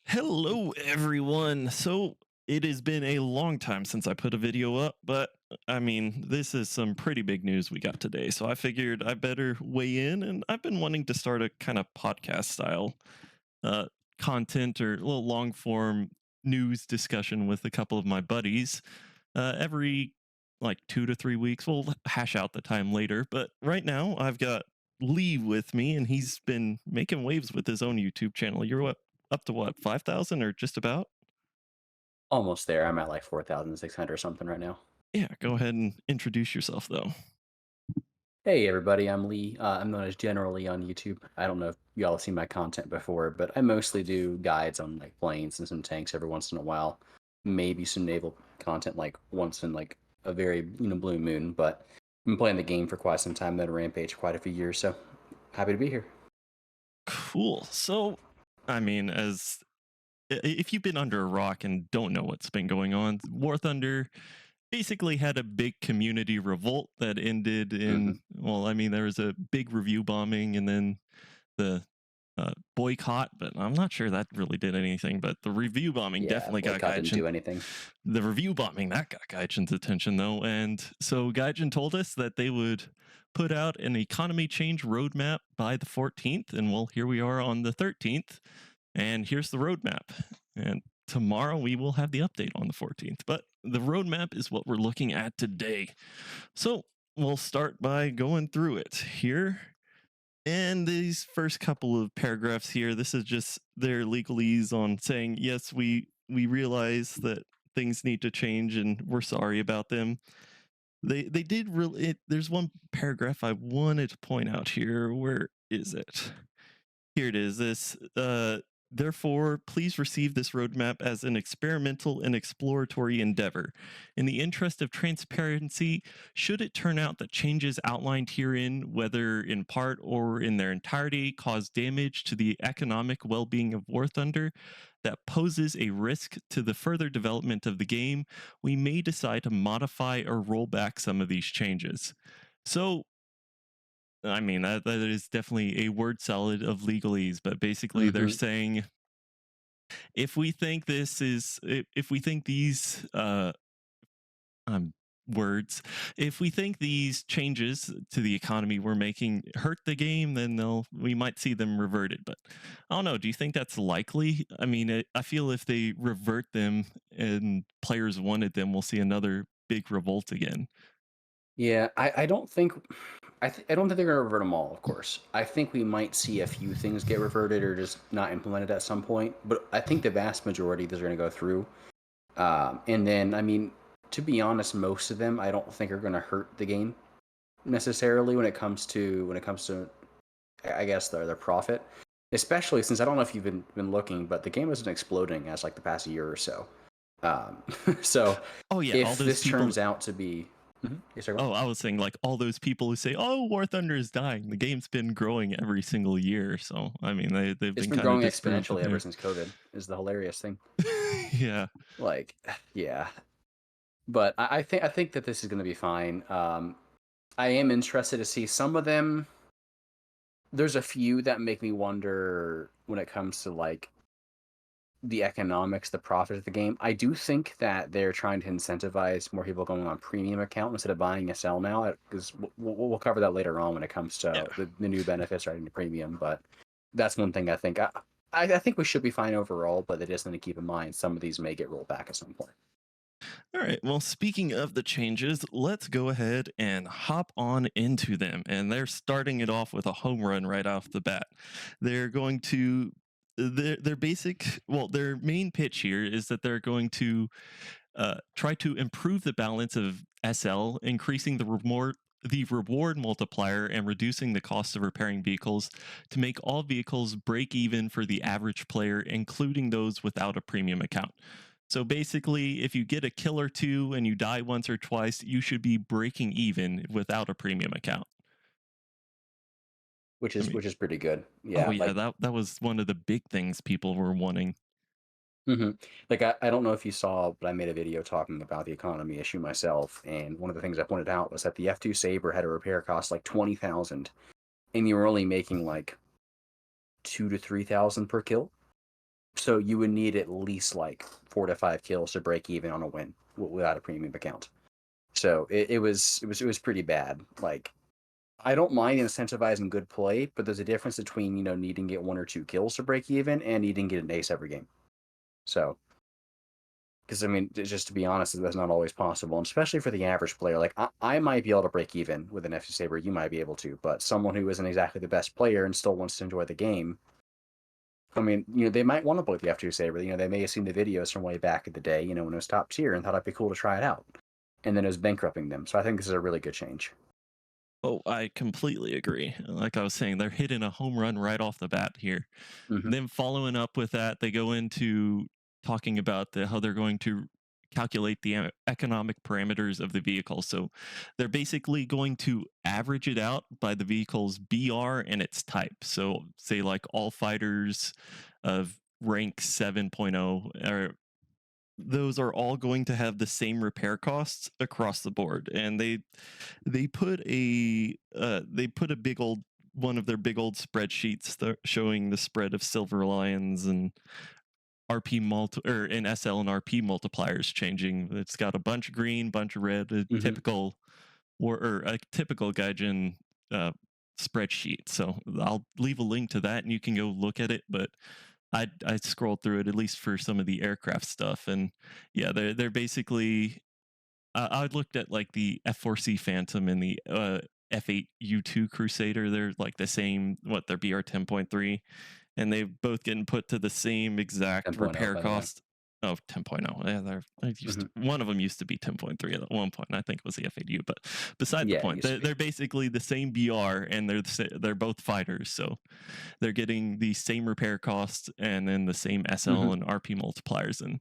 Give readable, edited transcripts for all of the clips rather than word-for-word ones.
Hello, everyone. So it has been a long time since I put a video up, but I mean, this is some pretty big news we got today. So I figured I better weigh in, and I've been wanting to start a kind of podcast style uh, content or a little long form news discussion with a couple of my buddies every like 2 to 3 weeks. We'll hash out the time later, but right now I've got Lee with me, and he's been making waves with his own YouTube channel. You're up to what, 5,000 or just about? Almost there. I'm at like 4,600 or something right now. Yeah, go ahead and introduce yourself though. Hey, everybody. I'm Lee. I'm known as General Lee on YouTube. I don't know if y'all have seen my content before, but I mostly do guides on like planes and some tanks every once in a while. Maybe some naval content like once in like a very blue moon. But I've been playing the game for quite some time. Been Rampage for quite a few years, so happy to be here. Cool. So, I mean, as if you've been under a rock and don't know what's been going on, War Thunder basically had a big community revolt that ended hmm in, well, I mean, there was a big review bombing and then the boycott, but I'm not sure that really did anything. But the review bombing Yeah, definitely got boycott didn't Gaijin. do anything. The review bombing that got Gaijin's attention though, and so Gaijin told us that they would put out an economy change roadmap by the 14th, and well, here we are on the 13th, and here's the roadmap. And tomorrow we will have the update on the 14th, but the roadmap is what we're looking at today. So we'll start by going through it here. And these first couple of paragraphs here, this is just their legalese on saying, yes, we realize that things need to change and we're sorry about them. They did really. There's one paragraph I wanted to point out here. Where is it? Here it is. Therefore, please receive this roadmap as an experimental and exploratory endeavor. In the interest of transparency, should it turn out that changes outlined herein, whether in part or in their entirety, cause damage to the economic well being of War Thunder that poses a risk to the further development of the game, we may decide to modify or roll back some of these changes. So, I mean, that is definitely a word salad of legalese, but basically they're hmm saying if we think if we think these um words, if we think these changes to the economy we're making hurt the game, then we might see them reverted. But I don't know. Do you think that's likely? I mean, I feel if they revert them and players wanted them, we'll see another big revolt again. Yeah, I don't think I don't think they're gonna revert them all. Of course, I think we might see a few things get reverted or just not implemented at some point. But I think the vast majority of those are gonna go through. And then, I mean, to be honest, most of them I don't think are gonna hurt the game necessarily when it comes to I guess their profit. Especially since I don't know if you've been looking, but the game isn't exploding as like the past year or so. Um, so Oh yeah, all if those this people. turns out to be, yes, sir. Go on. Oh, I was saying like all those people who say, "Oh, War Thunder is dying." The game's been growing every single year, so I mean they've It's been been kind of growing disgruntled exponentially ever there. since COVID. Is the hilarious thing. Yeah. Like, yeah, but I think that this is going to be fine. I am interested to see some of them. There's a few that make me wonder when it comes to like the economics, the profit of the game. I do think that they're trying to incentivize more people going on premium account instead of buying a sell now, because we'll cover that later on when it comes Yeah. to the new benefits right into premium. But that's one thing I think. I think we should be fine overall, but it is something to keep in mind. Some of these may get rolled back at some point. All right. Well, speaking of the changes, let's go ahead and hop on into them. And they're starting it off with a home run right off the bat. They're going to their basic, well, their main pitch here is that they're going to try to improve the balance of SL, increasing the reward multiplier and reducing the cost of repairing vehicles to make all vehicles break even for the average player, including those without a premium account. So basically, if you get a kill or two and you die once or twice, you should be breaking even without a premium account. which I is mean, which is pretty good. oh Yeah, yeah, like that was one of the big things people were wanting. hmm like I don't know if you saw, but I made a video talking about the economy issue myself, and one of the things I pointed out was that the F2 Saber had a repair cost like 20,000, and you were only making like 2 to 3,000 per kill. So you would need at least like 4 to 5 kills to break even on a win without a premium account. So it was pretty bad. Like I don't mind incentivizing good play, but there's a difference between needing to get 1 or 2 kills to break even and needing to get an ace every game. So because I mean, just to be honest, that's not always possible, and especially for the average player. Like I might be able to break even with an FC Saber, you might be able to, but someone who isn't exactly the best player and still wants to enjoy the game, I mean, they might want to play the F2 Saber. They may have seen the videos from way back in the day, when it was top tier, and thought it'd be cool to try it out, and then it was bankrupting them. So I think this is a really good change. Oh, I completely agree. Like I was saying, they're hitting a home run right off the bat here. Hmm. Then following up with that, they go into talking about how they're going to calculate the economic parameters of the vehicle. So they're basically going to average it out by the vehicle's BR and its type. So say like all fighters of rank 7.0 or those are all going to have the same repair costs across the board, and they put a big old one of their big old spreadsheets showing the spread of silver lions and RP multi or in SL and RP multipliers changing. It's got a bunch of green, bunch of red, a Hmm. typical or a typical Gaijin uh, spreadsheet. So I'll leave a link to that, and you can go look at it. But I scrolled through it at least for some of the aircraft stuff, and yeah, they're basically. I looked at like the F4C Phantom and the F8 U2 Crusader. They're like the same. What they're BR 10.3, and they've both getting put to the same exact 10.0, repair by the way. cost. Oh, 10.0. Yeah, Hmm. one of them used to be 10.3 at one point, and I think it was the F8U. But beside the Yeah, it point, used to be. they're basically the same BR, and they're both fighters, so they're getting the same repair costs and then the same SL Hmm. and RP multipliers. And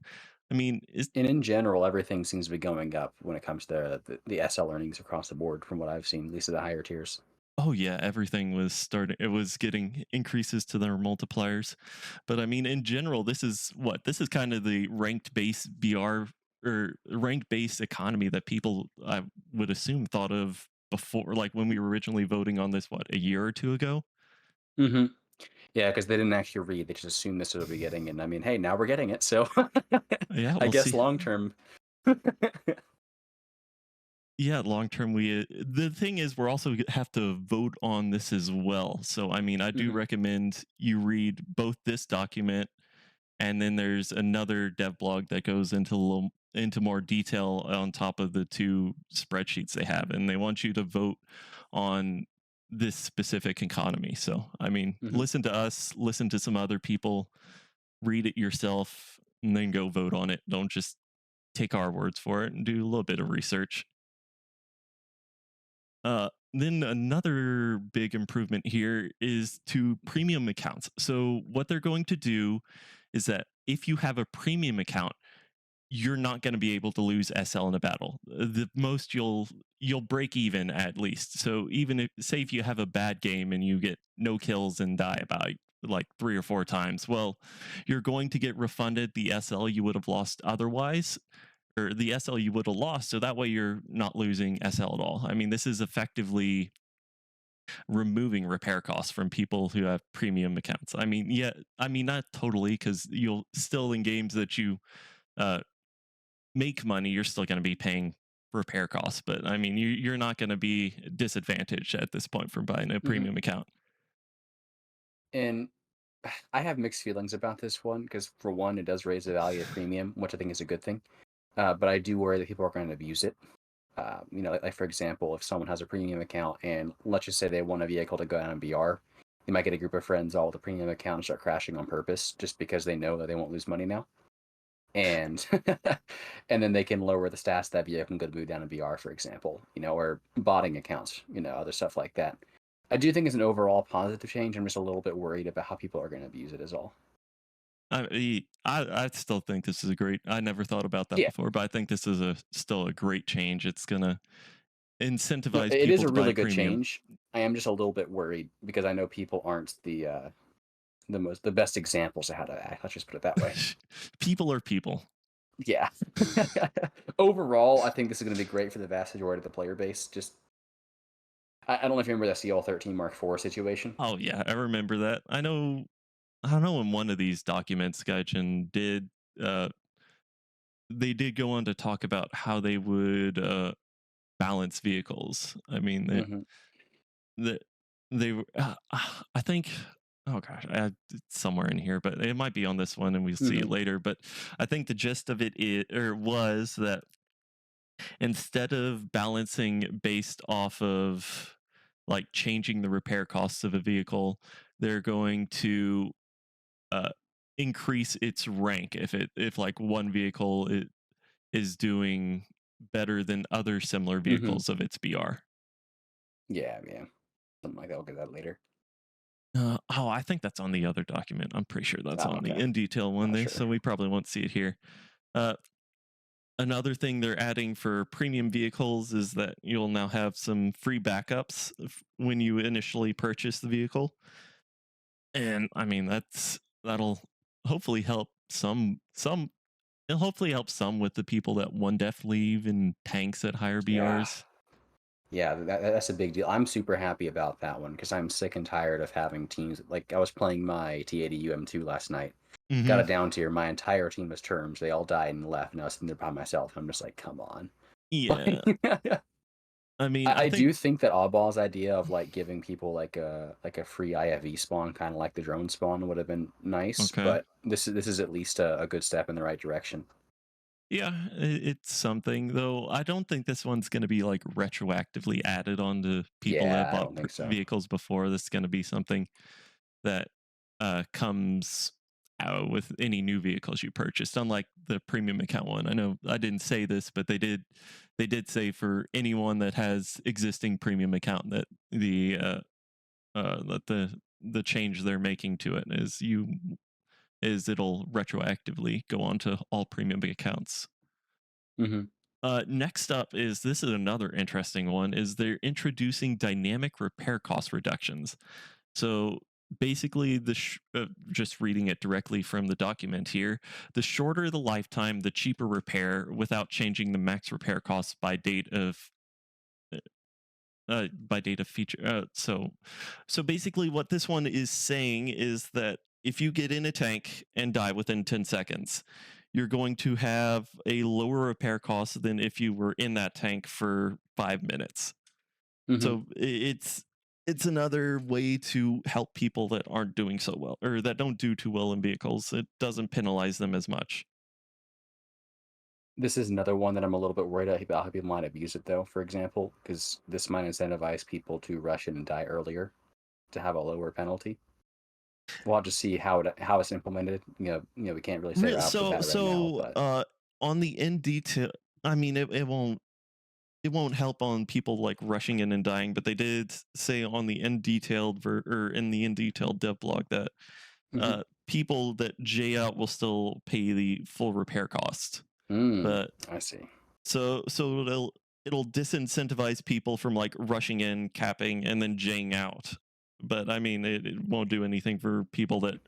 I mean, is And in general, everything seems to be going up when it comes to the SL earnings across the board, from what I've seen, at least at the higher tiers. oh yeah, everything was starting. It was getting increases to their multipliers, but I mean, in general, this is kind of the ranked base BR or ranked base economy that people I would assume thought of before, like when we were originally voting on this, what, a year or two ago. Hmm. Yeah, because they didn't actually read; they just assumed this would be getting it. And I mean, hey, now we're getting it, so Yeah, I we'll guess see. long term. Yeah, long term, the thing is, we're also have to vote on this as well. So, I mean, I do Hmm. recommend you read both this document, and then there's another dev blog that goes into more detail on top of the two spreadsheets they have, and they want you to vote on this specific economy. So, I mean, Hmm. listen to us, listen to some other people, read it yourself, and then go vote on it. Don't just take our words for it, and do a little bit of research. Then another big improvement here is to premium accounts. So what they're going to do is that if you have a premium account, you're not going to be able to lose SL in a battle. The most you'll break even at least. So even if say if you have a bad game and you get no kills and die about like 3 or 4 times, well, you're going to get refunded the SL you would have lost otherwise, or the SL you would have lost. So that way you're not losing SL at all. I mean, this is effectively removing repair costs from people who have premium accounts. I mean, yeah, I mean not totally because you'll still in games that you uh, make money, you're still going to be paying repair costs. But I mean, you're not going to be disadvantaged at this point from buying a Hmm. premium account. And I have mixed feelings about this one because, for one, it does raise the value of premium, which I think is a good thing. But I do worry that people are going to abuse it. Like for example, if someone has a premium account and let's just say they want a vehicle to go down in BR, they might get a group of friends all with a premium account and start crashing on purpose just because they know that they won't lose money now. And and then they can lower the stats of that vehicle and go to move down in BR, for example, or botting accounts, other stuff like that. I do think it's an overall positive change. I'm just a little bit worried about how people are going to abuse it, is all. I still think this is a great. I never thought about that Yeah, before, but I think this is a still a great change. It's gonna no, incentivize it is people a to buy really good premium. change. I am just a little bit worried because I know people aren't the best examples of how to act. Let's just put it that way. People are people. Yeah. Overall, I think this is going to be great for the vast majority of the player base. Just I don't know if you remember that CL13 Mark IV situation. Oh yeah, I remember that. I know. I don't know, in one of these documents, Gaijin did uh, they did go on to talk about how they would balance vehicles. I mean, Hmm. that they were. I think. Oh gosh, it's somewhere in here, but it might be on this one, and we'll see it Hmm. later. But I think the gist of it is, or was that instead of balancing based off of like changing the repair costs of a vehicle, they're going to uh, increase its rank if like one vehicle is doing better than other similar Hmm. vehicles of its BR. Yeah, yeah, something like that. We'll get that later. Oh, I think that's on the other document. I'm pretty sure that's Oh, on the okay. in detail one Not there, sure. so we probably won't see it here. Uh, Another thing they're adding for premium vehicles is that you'll now have some free backups when you initially purchase the vehicle, and I mean that'll hopefully help some. It'll hopefully help some with the people that one def leave in tanks at higher Yeah. BRs. Yeah, that's a big deal. I'm super happy about that one because I'm sick and tired of having teams. Like I was playing my TAD UM2 last night, got Hmm. it down tier. My entire team was terms. They all died and left, and I was sitting there by myself. I'm just like, come on. Yeah, Like, I mean, I, I I think do think that Oddball's idea of like giving people like a free IFV spawn, kind of like the drone spawn, would have been nice. okay. But this is at least a good step in the right direction. Yeah, it's something though. I don't think this one's going to be like retroactively added on to people that Yeah, I bought don't think so. vehicles before. This is going to be something that comes out with any new vehicles you purchased. Unlike the premium account one, I know I didn't say this, but they did say for anyone that has existing premium account that the change they're making to it is it'll retroactively go on to all premium accounts. Hmm. Next up is this is another interesting one is they're introducing dynamic repair cost reductions. So basically, just reading it directly from the document here, the shorter the lifetime, the cheaper repair without changing the max repair costs by date of feature. So basically, what this one is saying is that if you get in a tank and die within 10 seconds, you're going to have a lower repair cost than if you were in that tank for 5 minutes. Hmm. So it's another way to help people that aren't doing so well or that don't do too well in vehicles. It doesn't penalize them as much. This is another one that I'm a little bit worried about how people might abuse it, though, for example, because this might incentivize people to rush in and die earlier to have a lower penalty. We'll have to see how it's implemented. We can't really say right off the So bat right now, so but on the end detail, I mean it won't help on people like rushing in and dying, but they did say on the in detailed or in the in detailed dev blog that hmm. people that J out will still pay the full repair cost. But I see. so it'll disincentivize people from like rushing in, capping, and then Jing out. But I mean, it won't do anything for people that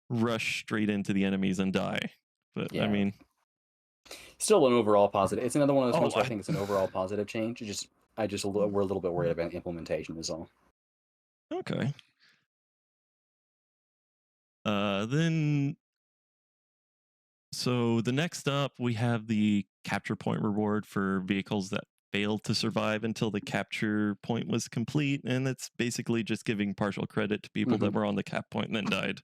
rush straight into the enemies and die. But I Yeah, mean, still an overall positive. It's another one of those oh, ones where I think it's an overall positive change. We're a little bit worried about implementation is all. okay. Then so the next up, we have the capture point reward for vehicles that failed to survive until the capture point was complete, and it's basically just giving partial credit to people Hmm. that were on the cap point and then died.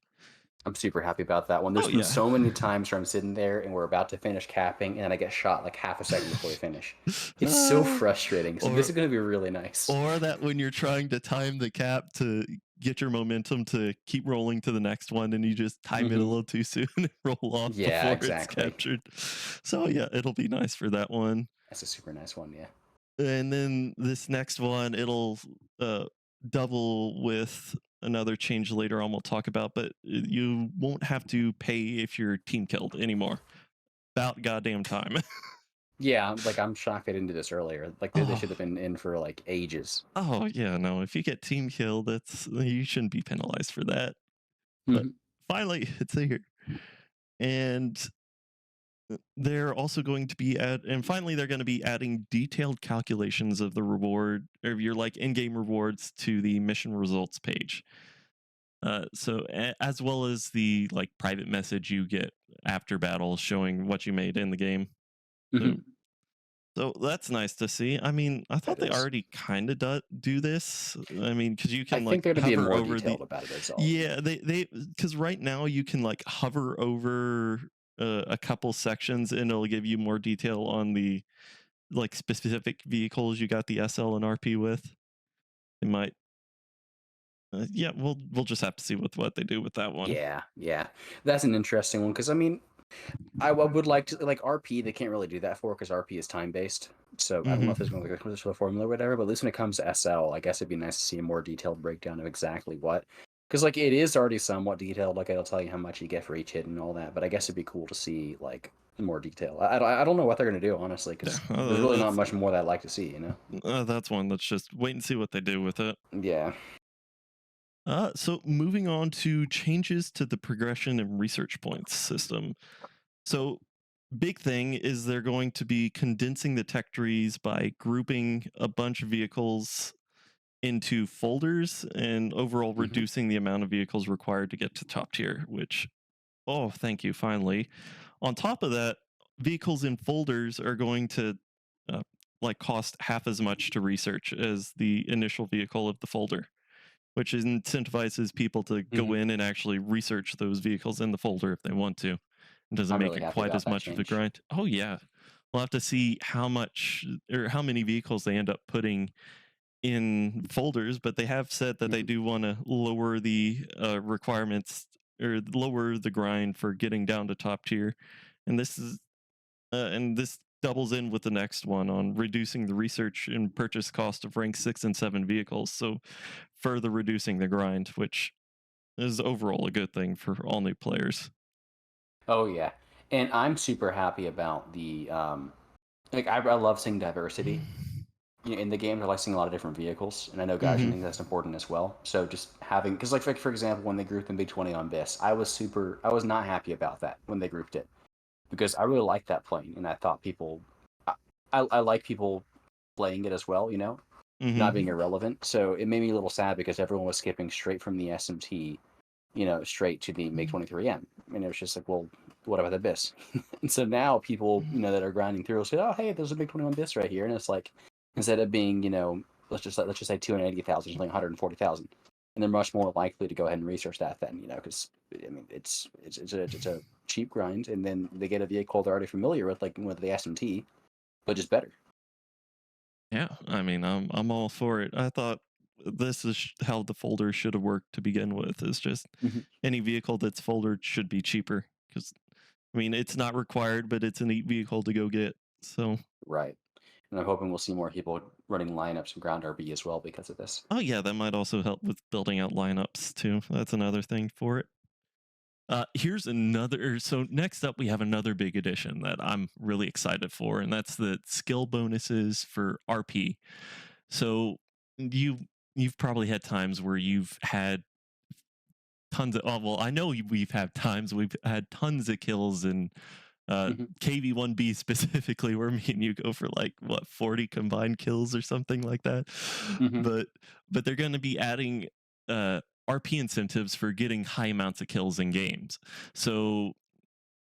I'm super happy about that one. There's Oh been yeah. so many times where I'm sitting there and we're about to finish capping, and I get shot like half a second before we finish. It's so Uh, frustrating. So this or is going to be really nice. or that when you're trying to time the cap to get your momentum to keep rolling to the next one and you just time it a Hmm. little too soon and roll off Yeah, before it's exactly. captured. So yeah, it'll be nice for that one. That's a super nice one. Yeah. And then this next one, it'll uh, double with another change later on we'll talk about, but you won't have to pay if your team killed anymore. About goddamn time. Yeah, like I'm shocked they didn't do this earlier. Like they Oh, should have been in for like ages. oh yeah, no. If you get team killed, that's you shouldn't be penalized for that. But Hmm. finally, it's here, and they're also going to be and finally they're going to be adding detailed calculations of the reward of your like in-game rewards to the mission results page. As well as the like private message you get after battle showing what you made in the game. So Hmm. so that's nice to see. I mean, I That thought they is. already kind of do this. I mean, because you I can like think they're going to be hover more over the detailed about it. Is all. yeah they because right now you can like hover over a couple sections and it'll give you more detail on the like specific vehicles you got the SL and RP with. It might yeah, we'll just have to see with what they do with that one. Yeah, yeah, that's an interesting one because I mean, would like to like RP. They can't really do that for because RP is time based. So I don't know if there's going to be Hmm. a particular formula or whatever. But at least when it comes to SL, I guess it'd be nice to see a more detailed breakdown of exactly what. Because like it is already somewhat detailed. Like it'll tell you how much you get for each hit and all that. But I guess it'd be cool to see like more detail. I don't know what they're going to do honestly Yeah, because there's really not that's much more that I'd like to see. You know? that's one. Let's just wait and see what they do with it. Yeah. So moving on to changes to the progression and research points system. So big thing is they're going to be condensing the tech trees by grouping a bunch of vehicles into folders and overall Hmm. reducing the amount of vehicles required to get to top tier, which oh, thank you finally. On top of that, vehicles in folders are going to uh, like cost half as much to research as the initial vehicle of the folder, which incentivizes people to go Hmm. in and actually research those vehicles in the folder if they want to. It doesn't I'm make really it happy quite about as that much of a change. grind. Oh yeah. We'll have to see how much or how many vehicles they end up putting in folders, but they have said that they Hmm. do want to lower the requirements or lower the grind for getting down to top tier. And this doubles in with the next one on reducing the research and purchase cost of rank 6 and 7 vehicles. So further reducing the grind, which is overall a good thing for all new players. Oh yeah, and I'm super happy about like I love seeing diversity. You know, in the game, I like seeing a lot of different vehicles, and I know Gaijin Hmm. thinks that's important as well. So just having, because like for example, when they grouped in Big 20 on Biss, I was not happy about that when they grouped it because I really liked that plane, and I thought I, I like people playing it as well, you know, not being Hmm. irrelevant. So it made me a little sad because everyone was skipping straight from the SMT, you know, straight to the MiG 23M. And it was just like, well, what about the BIS? And so now people, you know, that are grinding through will say, oh, hey, there's a MiG 21 BIS right here. And it's like, instead of being, you know, let's just say 280,000, something 140,000. And they're much more likely to go ahead and research that then, you know, because I mean, it's a cheap grind. And then they get a vehicle they're already familiar with, like with the SMT, but just better. Yeah, I mean, I'm all for it. I thought this is how the folder should have worked to begin with. Is just Hmm. any vehicle that's foldered should be cheaper because I mean it's not required, but it's a neat vehicle to go get. So Right. And I'm hoping we'll see more people running lineups and ground RB as well because of this. oh yeah, that might also help with building out lineups too. That's another thing for it. Here's another. So next up, we have another big addition that I'm really excited for, and that's the skill bonuses for RP. So you you've probably had times where you've had tons of. Oh, well, I know we've had times we've had tons of kills in Hmm. KV1B specifically, where me and you go for like what 40 combined kills or something like that. Hmm. But but they're going to be adding uh, RP incentives for getting high amounts of kills in games. So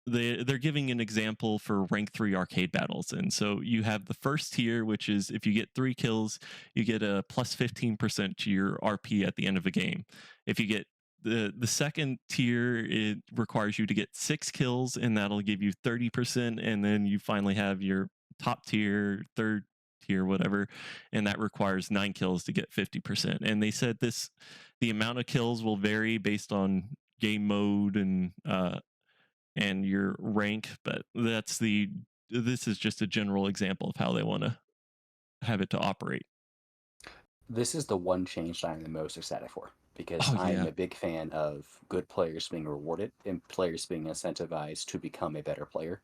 they're giving an example for rank 3 arcade battles, and so you have the first tier, which is if you get 3 kills you get a plus 15% to your RP at the end of a game. If you get the second tier, it requires you to get 6 kills and that'll give you 30%, and then you finally have your top tier, third tier, whatever, and that requires 9 kills to get 50%. And they said this the amount of kills will vary based on game mode and your rank, but this is just a general example of how they want to have it to operate. This is the one change that I'm the most excited for because Oh I'm yeah. a big fan of good players being rewarded and players being incentivized to become a better player.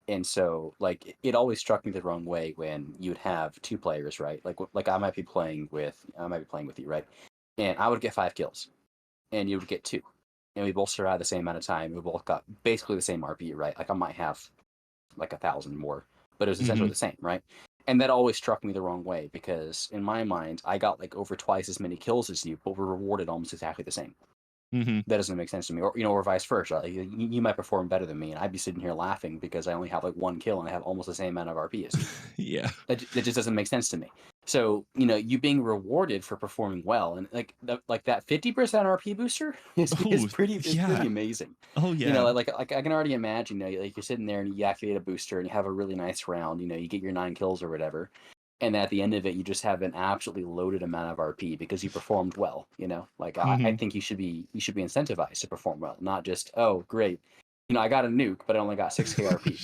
And so, like, it always struck me the wrong way when you'd have two players, right? Like I might be playing with you, right? And I would get 5 kills, and you would get two, and we both survived the same amount of time. We both got basically the same RP, right? Like I might have like 1,000 more, but it was essentially Hmm. the same, right? And that always struck me the wrong way because in my mind, I got like over twice as many kills as you, but we're rewarded almost exactly the same. Mhm. That doesn't make sense to me. Or or vice versa. Like, you might perform better than me, and I'd be sitting here laughing because I only have like one kill and I have almost the same amount of RP as you. Yeah. That just doesn't make sense to me. So, you being rewarded for performing well, and like that 50% RP booster is Oh, pretty yeah. amazing. Oh, yeah. Like I can already imagine, like you're sitting there and you activate a booster and you have a really nice round, you get your 9 kills or whatever. And at the end of it, you just have an absolutely loaded amount of RP because you performed well, Like I Mhm. think you should be incentivized to perform well, not just, oh great, I got a nuke, but I only got 6k RP.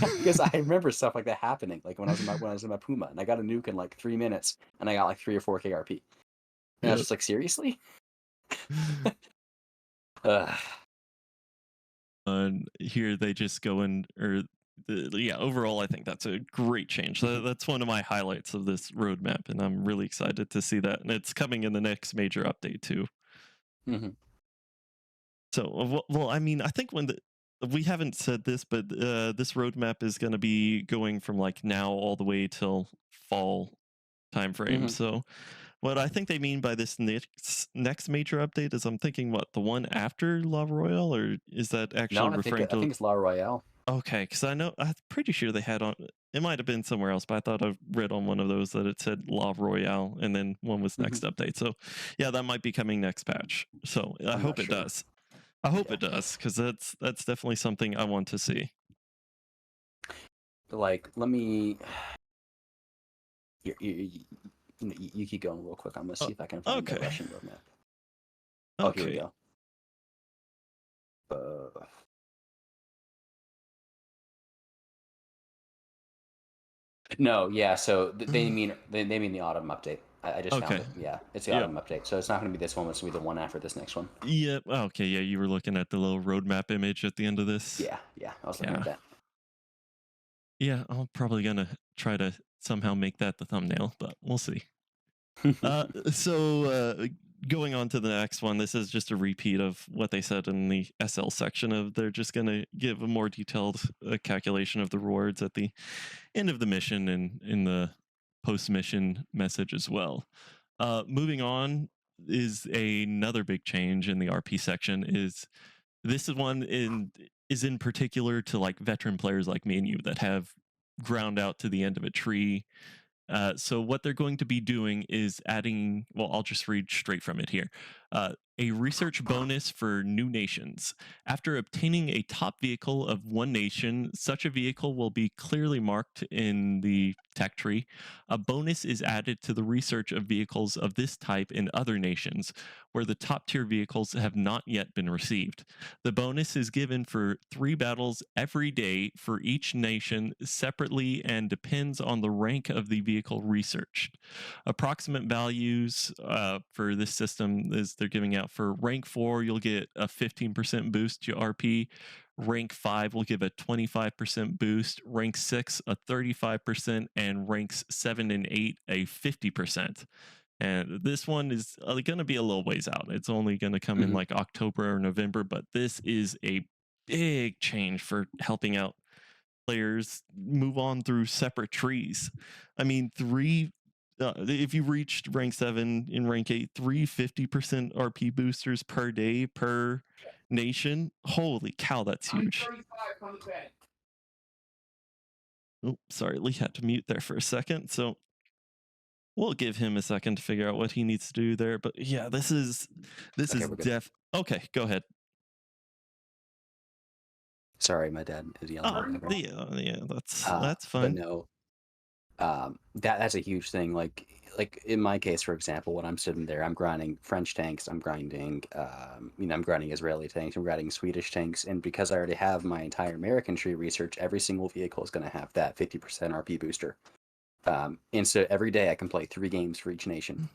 Because I remember stuff like that happening, like when I was in my Puma, and I got a nuke in like 3 minutes, and I got like 3 or 4k RP, and I was Yep. just like, seriously? Ugh. And here they just go in, or yeah, overall, I think that's a great change. Mhm, That's one of my highlights of this roadmap, and I'm really excited to see that. And it's coming in the next major update too. mhm, So, well, I mean, I think when we haven't said this, but this roadmap is going to be going from like now all the way till fall time frame. mhm. So, what I think they mean by this next major update is I'm thinking what the one after La Royale, or is that No, actually I think referring I to? think it's La Royale. Okay, because I'm pretty sure they had on. It might have been somewhere else, but I thought I read on one of those that it said La Royale, and then one was Mhm. next update. So, yeah, that might be coming next patch. So I I'm not hope it sure. does. I hope Yeah, it does because that's definitely something I want to see. like let me. You keep going real quick. I'm gonna Uh, see if I can find the okay, Russian roadmap. Oh, here we okay, go. Uh, no, yeah. So they mean the autumn update. I just found okay, it. Yeah, it's the yep, autumn update. So it's not going to be this one. It's going to be the one after this next one. yep. Okay, yeah, you were looking at the little roadmap image at the end of this. Yeah, yeah. I was looking at Yeah, that. yeah. I'm probably gonna try to somehow make that the thumbnail, but we'll see. So going on to the next one, this is just a repeat of what they said in the SL section of they're just going to give a more detailed calculation of the rewards at the end of the mission and in the post mission message as well. Moving on is another big change in the RP section is this is one in particular to like veteran players like me and you that have ground out to the end of a tree. So what they're going to be doing is adding. Well, I'll just read straight from it here. A research bonus for new nations. After obtaining a top vehicle of one nation, such a vehicle will be clearly marked in the tech tree. A bonus is added to the research of vehicles of this type in other nations, where the top tier vehicles have not yet been received. The bonus is given for 3 battles every day for each nation separately and depends on the rank of the vehicle researched. Approximate values for this system is they're giving out for rank 4, you'll get a 15% boost to RP. Rank 5 will give a 25% boost, rank 6 a 35%, and ranks 7 and 8 a 50%. And this one is going to be a little ways out. It's only going to come in Hmm. like October or November, but this is a big change for helping out players move on through separate trees. I mean, if you reached rank 7 in rank 8, 350% RP boosters per day per nation. Holy cow, that's I'm huge. 35 from the bed. Oh, sorry, Lee had to mute there for a second. So we'll give him a second to figure out what he needs to do there. But yeah, this is Okay, we're good. okay, go ahead. Sorry, my dad is yelling in the background. Yeah, that's But fine. no, that's a huge thing. Like in my case, for example, when I'm sitting there, I'm grinding French tanks, I'm grinding Israeli tanks, I'm grinding Swedish tanks, and because I already have my entire American tree research, every single vehicle is going to have that 50% RP booster. And so every day I can play 3 games for each nation,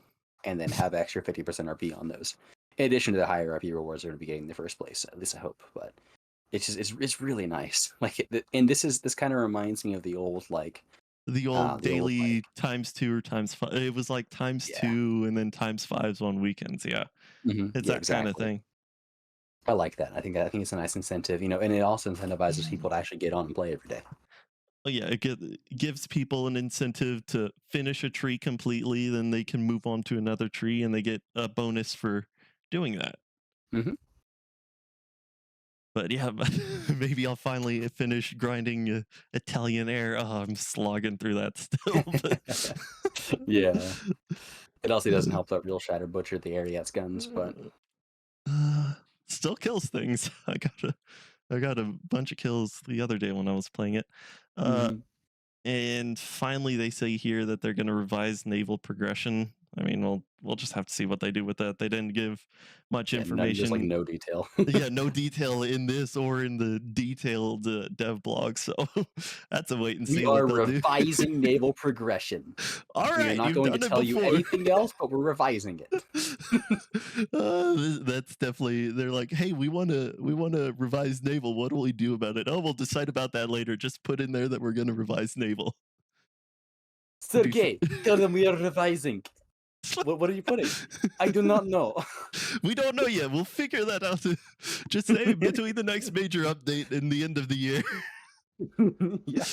and then have extra 50% RP on those. In addition to the higher RP rewards they're going to be getting in the first place, at least I hope. But it's really nice. And this kind of reminds me of The old the old daily times 2 or times 5. It was like times yeah. 2 and then times 5s on weekends, yeah. It's Yeah, that kinda exactly. thing. I like that. I think it's a nice incentive, and it also incentivizes people to actually get on and play every day. Oh, yeah, gives people an incentive to finish a tree completely, then they can move on to another tree, and they get a bonus for doing that. Hmm. But yeah, maybe I'll finally finish grinding Italian Air. Oh, I'm slogging through that still, but Yeah. It also doesn't help that real Shadow Butcher the Ariat's guns, but uh, still kills things. I got a bunch of kills the other day when I was playing it. Uh, mhm. and finally, they say here that they're going to revise naval progression. I mean, we'll just have to see what they do with that. They didn't give much Yeah, there's like information. no detail. Yeah, no detail in this or in the detailed dev blog. So that's a wait and We see what are they'll do. revising naval progression. All We are right, not you've going to done it tell you before. anything else, but we're revising it. That's definitely. They're like, hey, we want to revise naval. What do we do about it? Oh, we'll decide about that later. Just put in there that we're going to revise naval. Do some. Sergey, tell them we are revising. What are you putting? I do not know. We don't know yet. We'll figure that out. Just say between the next major update and the end of the year. Yeah.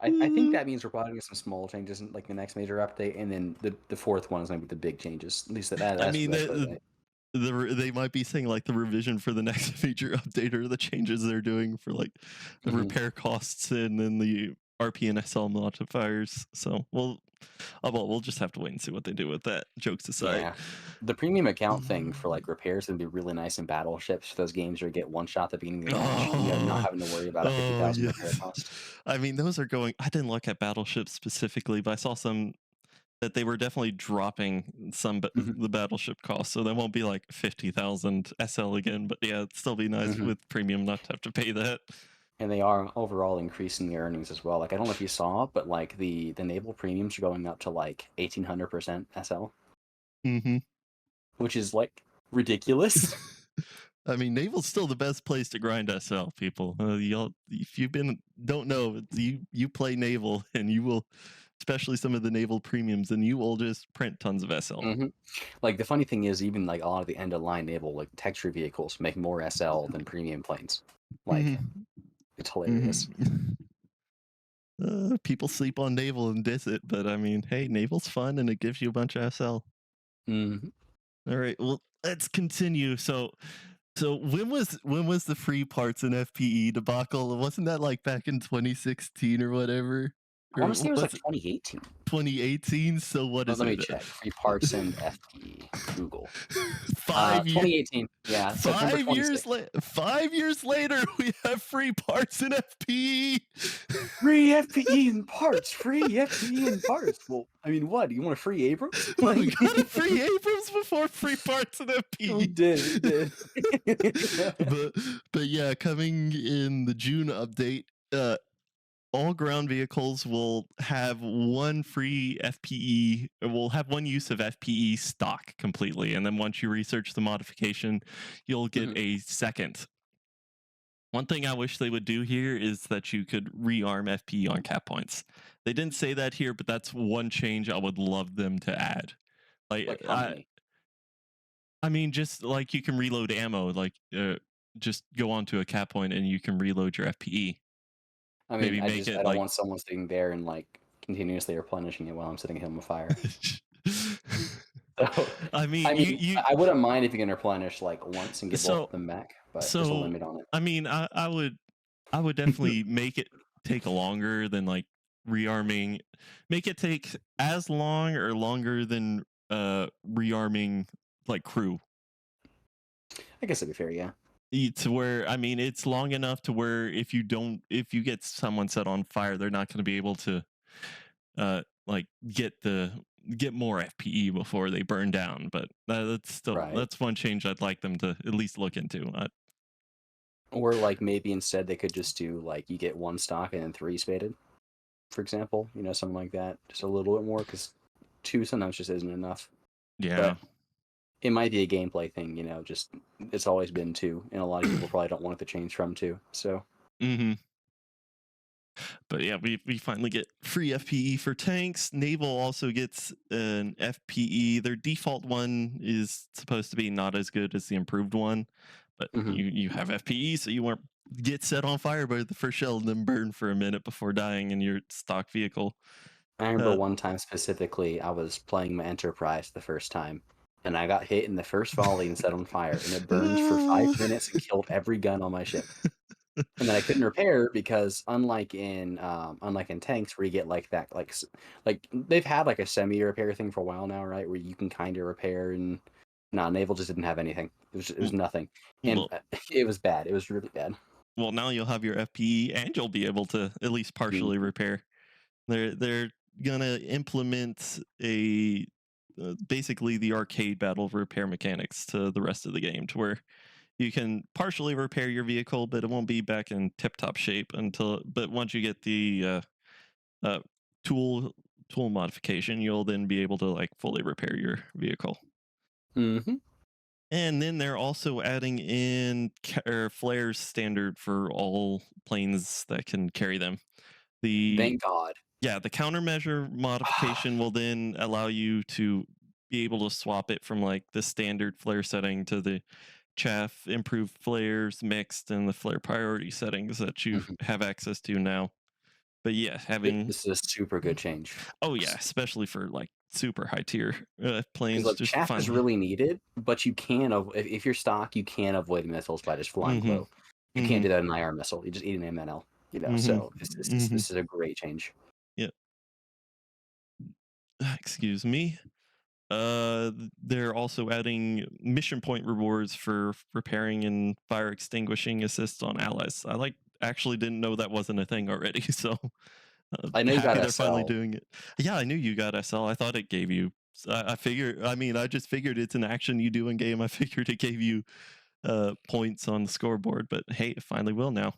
I think that means we're probably getting some small changes in like the next major update, and then the fourth one is gonna be the big changes. At least I that's mean, what I, they might be saying like the revision for the next feature update or the changes they're doing for like the mhm. repair costs and then the RP and SL modifiers. So we'll just have to wait and see what they do with that. Jokes aside. Yeah. The premium account thing for like repairs would be really nice in battleships for those games where you get one shot at the beginning of the match. You know, not Oh, having to worry about a fifty oh thousand repair yes. cost. I mean, those are going. I didn't look at battleships specifically, but I saw some that they were definitely dropping some Hmm. the battleship cost, so that won't be like 50,000 SL again. But yeah, it'd still be nice Hmm. with premium not to have to pay that. And they are overall increasing the earnings as well. Like I don't know if you saw, but like the naval premiums are going up to like 1,800% SL, Hmm. which is like ridiculous. I mean, naval's still the best place to grind SL. People, y'all, if you've been don't know, you play naval, and you will, especially some of the naval premiums, and you will just print tons of SL. Hmm. Like the funny thing is, even like a lot of the end of line naval like texture vehicles make more SL than premium planes. Like Hmm. it's hilarious. Hmm. People sleep on naval and diss it, but I mean, hey, naval's fun and it gives you a bunch of SL. Hmm. All right, well, let's continue. So when was the free parts in FPE debacle? Wasn't that like back in 2016 or whatever? I want Or to say it was like was it 2018. 2018? So what is Let me it? check. Free parts and FTE. Google. 5 years. 2018. Yeah, September 26th. 5 years later, we have free parts in FPE. Free FPE and parts. Free FPE and parts. Well, I mean, what? You want a free Abrams? We Like, got a free Abrams before free parts in we FPE. did. We did. but but yeah, coming in the June update, all ground vehicles will have one free FPE, or will have one use of FPE stock completely, and then once you research the modification, you'll get Mhm. a second. One thing I wish they would do here is that you could rearm FPE on cap points. They didn't say that here, but that's one change I would love them to add. Like Like, how many? I mean, just like you can reload ammo, like just go onto a cap point and you can reload your FPE. I mean, Maybe make I it don't like. want someone sitting there and like continuously replenishing it while I'm sitting at home with fire. So, I mean, I you mean, you I wouldn't mind if you can replenish like once and get both of so them back, but there's a so limit on it. I mean, I would definitely make it take longer than like rearming. Make it take as long or longer than rearming like crew. I guess that'd be fair, yeah. To where I mean, it's long enough to where if you get someone set on fire, they're not going to be able to like get more FPE before they burn down. But Right. that's one change I'd like them to at least look into. Or like maybe instead they could just do like you get one stock and then three spaded, for example. You know, something like that. Just a little bit more because two sometimes just isn't enough. Yeah. But it might be a gameplay thing. You know, just it's always been two, and a lot of people probably don't want it to change from two. So. Hmm. But yeah, we finally get free FPE for tanks. Naval also gets an FPE. Their default one is supposed to be not as good as the improved one, but Hmm. you have FPE, so you won't get set on fire by the first shell and then burn for a minute before dying in your stock vehicle. I remember Uh, one time specifically, I was playing my Enterprise the first time, and I got hit in the first volley and set on fire, and it burned for 5 minutes and killed every gun on my ship. And then I couldn't repair because unlike in tanks where you get like that like they've had like a semi repair thing for a while now, right? Where you can kind of repair and naval just didn't have anything. It was nothing, and Well, it was bad. It was really bad. well, now you'll have your FPE and you'll be able to at least partially Mhm. repair. They're gonna implement a basically the arcade battle repair mechanics to the rest of the game, to where you can partially repair your vehicle, but it won't be back in tip top shape until. But once you get the uh, tool tool modification, you'll then be able to like fully repair your vehicle. Mhm. And then they're also adding in flares standard for all planes that can carry them. The Thank God. Yeah, the countermeasure modification will then allow you to be able to swap it from like the standard flare setting to the chaff, improved flares, mixed, and the flare priority settings that you Mhm. have access to now. But yeah, having This is a super good change. oh yeah, especially for like super high tier Because planes, like just chaff is finally. really needed, but you can if you're stock, you can avoid missiles by just flying Mm-hmm. low. You can't Mm-hmm. do that in an IR missile. You just eat an MNL, Mm-hmm. So this this is Mm-hmm. this is a great change. Yeah. Excuse me. They're also adding mission point rewards for repairing and fire extinguishing assists on allies. I like actually didn't know that wasn't a thing already, so I know you got happy they're finally SL. doing it. Yeah, I knew you got SL. I thought it gave you. I figure. I mean, I just figured it's an action you do in game. I figured it gave you points on the scoreboard, but hey, it finally will now.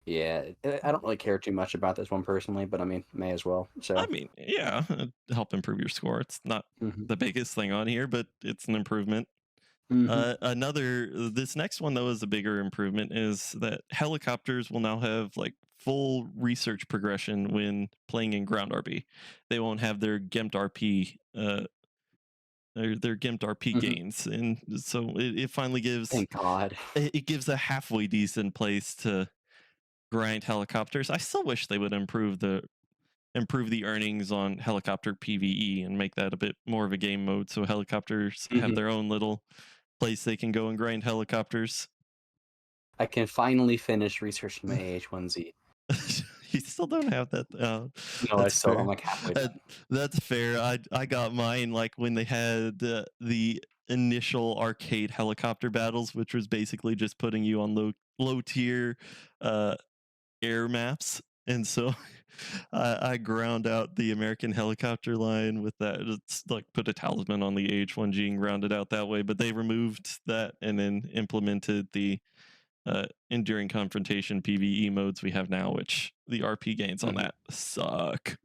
Yeah, I don't really care too much about this one personally, but I mean, may as well. I So, mean, yeah, help improve your score. It's not mhm, the biggest thing on here, but it's an improvement. mhm, This next one though is a bigger improvement is that helicopters will now have like full research progression when playing in ground RP. They won't have their GIMP RP their GIMP RP mhm. gains, and so it finally gives Thank God. it gives a halfway decent place to grind helicopters. I still wish they would improve the earnings on helicopter PVE and make that a bit more of a game mode, so helicopters have Mhm. their own little place they can go and grind helicopters. I can finally finish researching my AH-1Z. You still don't have that. No, That's I'm fair. like halfway Uh, done. that's fair. I got mine like when they had the initial arcade helicopter battles, which was basically just putting you on low tier uh, air maps, and so I ground out the American helicopter line with that. It's like put a talisman on the H1G and ground it out that way. But they removed that and then implemented the enduring confrontation PVE modes we have now, which the RP gains on Mhm. that suck.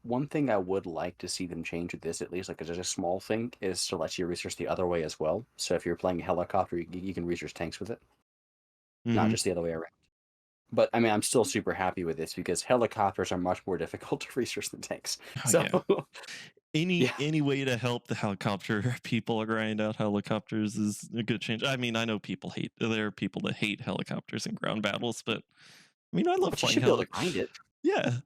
One thing I would like to see them change with this, at least like as a small thing, is to let you research the other way as well. So if you're playing a helicopter, you can research tanks with it, not Hmm. just the other way around. But I mean, I'm still super happy with this because helicopters are much more difficult to research than tanks. Oh So yeah. yeah, Any way to help the helicopter people grind out helicopters is a good change. I mean, I know there are people that hate helicopters in ground battles, but I mean, I love but you flying should be able heli. to grind it. Yeah,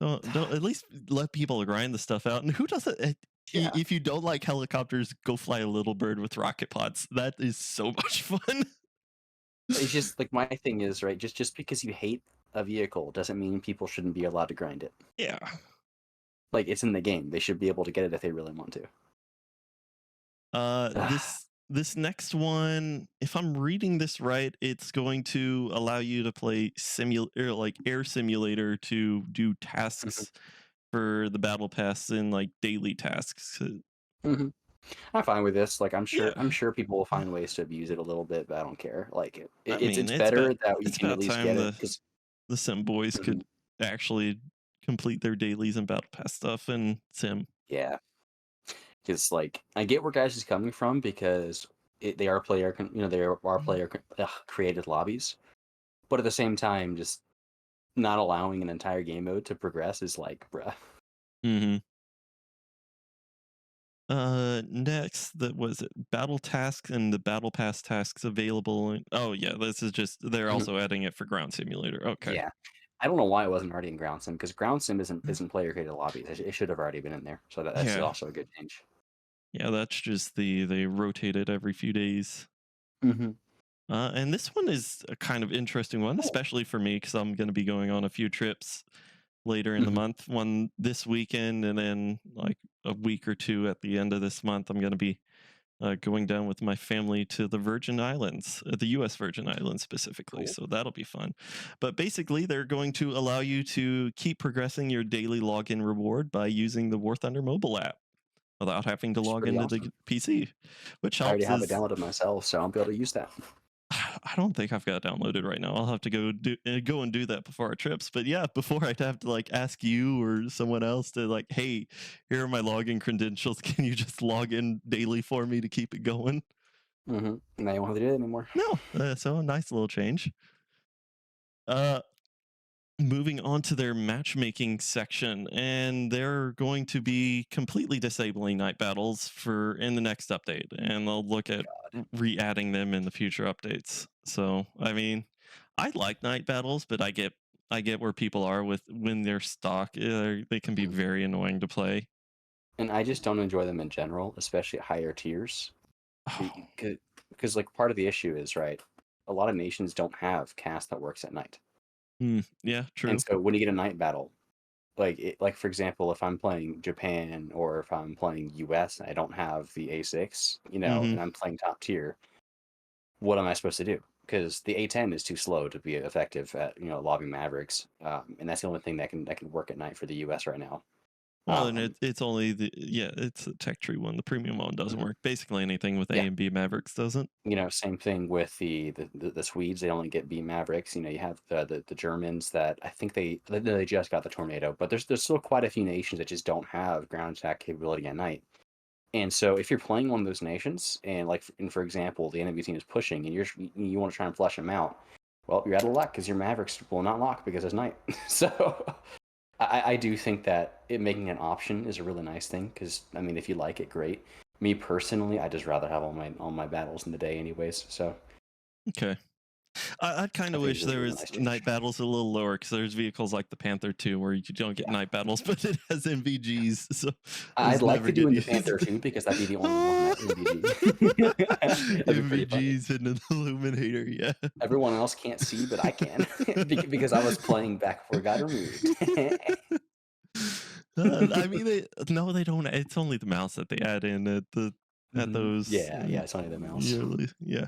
don't at least let people grind the stuff out. And who doesn't? Yeah, If you don't like helicopters, go fly a little bird with rocket pods. That is so much fun. it's just like my thing is right. Just because you hate a vehicle doesn't mean people shouldn't be allowed to grind it. Yeah. Like it's in the game; they should be able to get it if they really want to. This next one, if I'm reading this right, it's going to allow you to play like air simulator to do Mhm, tasks for the battle pass in like daily tasks. mhm. I'm fine with this. Like Yeah, I'm sure people will find ways to abuse it a little bit, but I don't care. Like I it's mean, better that you it's can at about least time get it because the sim boys could actually complete their dailies and battle pass stuff in sim. yeah, because like I get where guys is coming from because they are they are player created lobbies, but at the same time, just not allowing an entire game mode to progress is like, bruh. Hmm. Next, that was it. Battle tasks and the battle pass tasks available. Oh yeah, this is just they're Mhm. also adding it for ground simulator. Okay. Yeah, I don't know why it wasn't already in Ground Sim because Ground Sim isn't player created lobbies. It should have already been in there. So that's Yeah. also a good change. Yeah, that's just they rotate it every few days. Hmm. And this one is a kind of interesting one, Oh. especially for me because I'm going to be going on a few trips later in the Hmm. month. One this weekend, and then like a week or two at the end of this month, I'm going to be going down with my family to the Virgin Islands, the U.S. Virgin Islands specifically. Cool. So that'll be fun. But basically, they're going to allow you to keep progressing your daily login reward by using the War Thunder mobile app without having to It's log pretty into the awesome. PC, which I already helps have it is downloaded myself, so I'll be able to use that. I don't think I've got it downloaded right now. I'll have to go and do that before our trips. But yeah, before I'd have to like ask you or someone else to like, hey, here are my login credentials. Can you just log in daily for me to keep it going? Now you won't have to do it anymore. No, so a nice little change. Uh, Moving on to their matchmaking section, and they're going to be completely disabling night battles for in the next update, and they'll look at re-adding them in the future updates. So I mean, I like night battles, but I get where people are with when they're stock. They can be Mhm. very annoying to play. And I just don't enjoy them in general, especially at higher tiers. Oh, Because like part of the issue is right, a lot of nations don't have cast that works at night, yeah, and true. so when you get a night battle, like for example, if I'm playing Japan or if I'm playing US and I don't have the A6, Hmm. and I'm playing top tier, what am I supposed to do? Because the A10 is too slow to be effective at lobbing Mavericks, and that's the only thing that can work at night for the US right now. Well, and Um, it's only it's a tech tree one. The premium one doesn't mhm. work. Basically, anything with Yeah, A and B Mavericks doesn't. same thing with the Swedes. They only get B Mavericks. You have the Germans that I think they just got the Tornado, but there's still quite a few nations that just don't have ground attack capability at night. And so if you're playing one of those nations, and for example, the enemy team is pushing, and you want to try and flush them out, well, you're out of luck because your Mavericks will not lock because it's night. So I do think that it making an option is a really nice thing because I mean, if you like it, great. Me personally, I just rather have all my battles in the day, anyways. So Okay. I'd kind I of think wish this is a there really was nice change. night battles a little lower because there's vehicles like the Panther 2 where you don't get Yeah, night battles, but it has MVGs, so I'd those like never to do get in the Panther used. too because that'd be the only one that MVG. That'd be pretty funny. MVGs and an Illuminator, yeah. Everyone else can't see, but I can because I was playing back before it got removed. I mean, no, they don't. It's only the mouse that they add in at Mhm. those. Yeah, yeah, it's only the mouse. Yeah.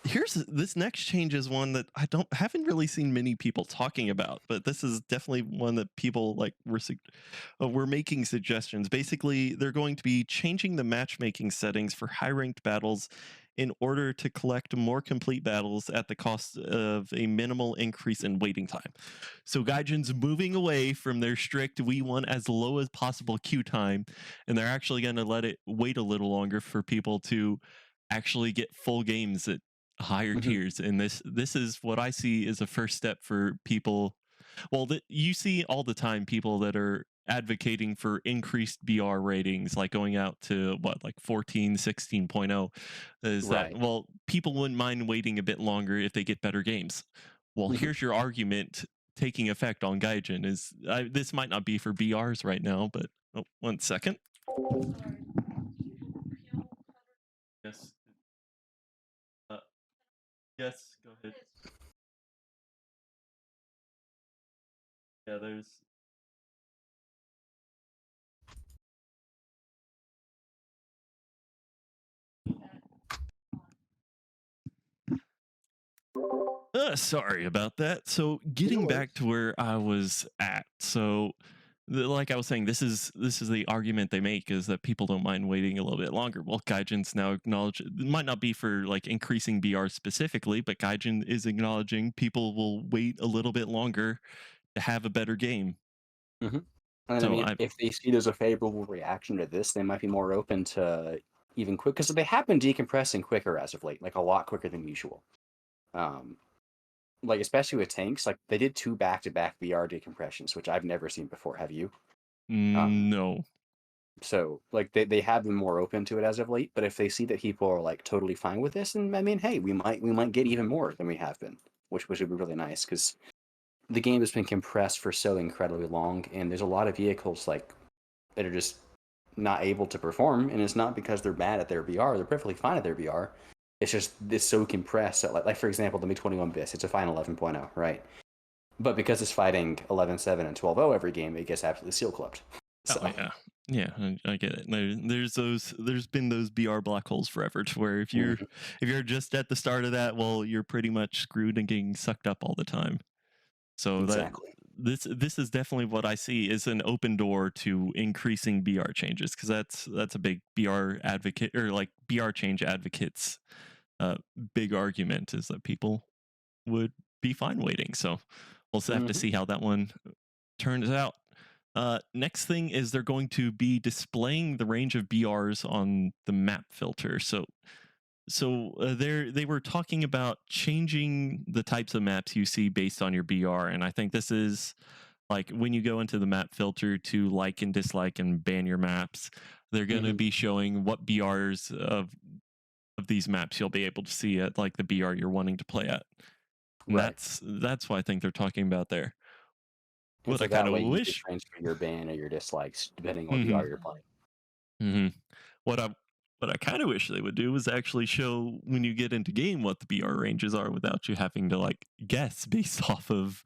Here's this next change is one that I don't haven't really seen many people talking about, but this is definitely one that people like were making suggestions. Basically, they're going to be changing the matchmaking settings for high ranked battles in order to collect more complete battles at the cost of a minimal increase in waiting time. So Gaijin's moving away from their strict we want as low as possible queue time, and they're actually going to let it wait a little longer for people to actually get full games at higher Mhm. tiers. And this is what I see as a first step for people. Well, you see all the time people that are advocating for increased BR ratings, like going out to what, like 14, 16.0, is that, Right. well, people wouldn't mind waiting a bit longer if they get better games. Well, Mhm. here's your argument taking effect on Gaijin is this might not be for BRs right now, but oh, 1 second. Yes. Uh, yes, go ahead. Yeah, there's sorry about that. So No getting back worries. to where I was at. So like I was saying, this is the argument they make is that people don't mind waiting a little bit longer. Well, Gaijin's now acknowledge it might not be for like increasing BR specifically, but Gaijin is acknowledging people will wait a little bit longer to have a better game. Mhm. And I So mean, I if they see there's a favorable reaction to this, they might be more open to even quick because they have been decompressing quicker as of late, like a lot quicker than usual. Um, like especially with tanks, like they did two back-to-back VR decompressions, which I've never seen before. Have you? Um, no. so like they have been more open to it as of late. But if they see that people are like totally fine with this, then I mean, hey, we might get even more than we have been, which would be really nice because the game has been compressed for so incredibly long, and there's a lot of vehicles like that are just not able to perform, and it's not because they're bad at their VR. They're perfectly fine at their VR. It's just it's so compressed. That, like for example, the MiG 21 bis, it's a fine 11.0, right? But because it's fighting 11.7 and 12.0 every game, it gets absolutely seal clipped. Oh So, yeah, yeah, I get it. There's been those BR black holes forever, to where mhm, if you're just at the start of that, well, you're pretty much screwed and getting sucked up all the time. So that exactly. this is definitely what I see is an open door to increasing BR changes, because that's a big BR advocate, or like BR change advocates uh, big argument is that people would be fine waiting. So we'll have to Hmm. see how that one turns out. Next thing is they're going to be displaying the range of BRs on the map filter. They were talking about changing the types of maps you see based on your BR, and I think this is like when you go into the map filter to like and dislike and ban your maps, they're going to Hmm. be showing what BRs of these maps you'll be able to see at like the BR you're wanting to play at. And Right. that's what I think they're talking about there. And What so I kind that of way you could wish. transfer your ban or your dislikes depending on what hmm VR you're playing. hmm What I kind of wish they would do is actually show when you get into game what the BR ranges are without you having to like guess based off of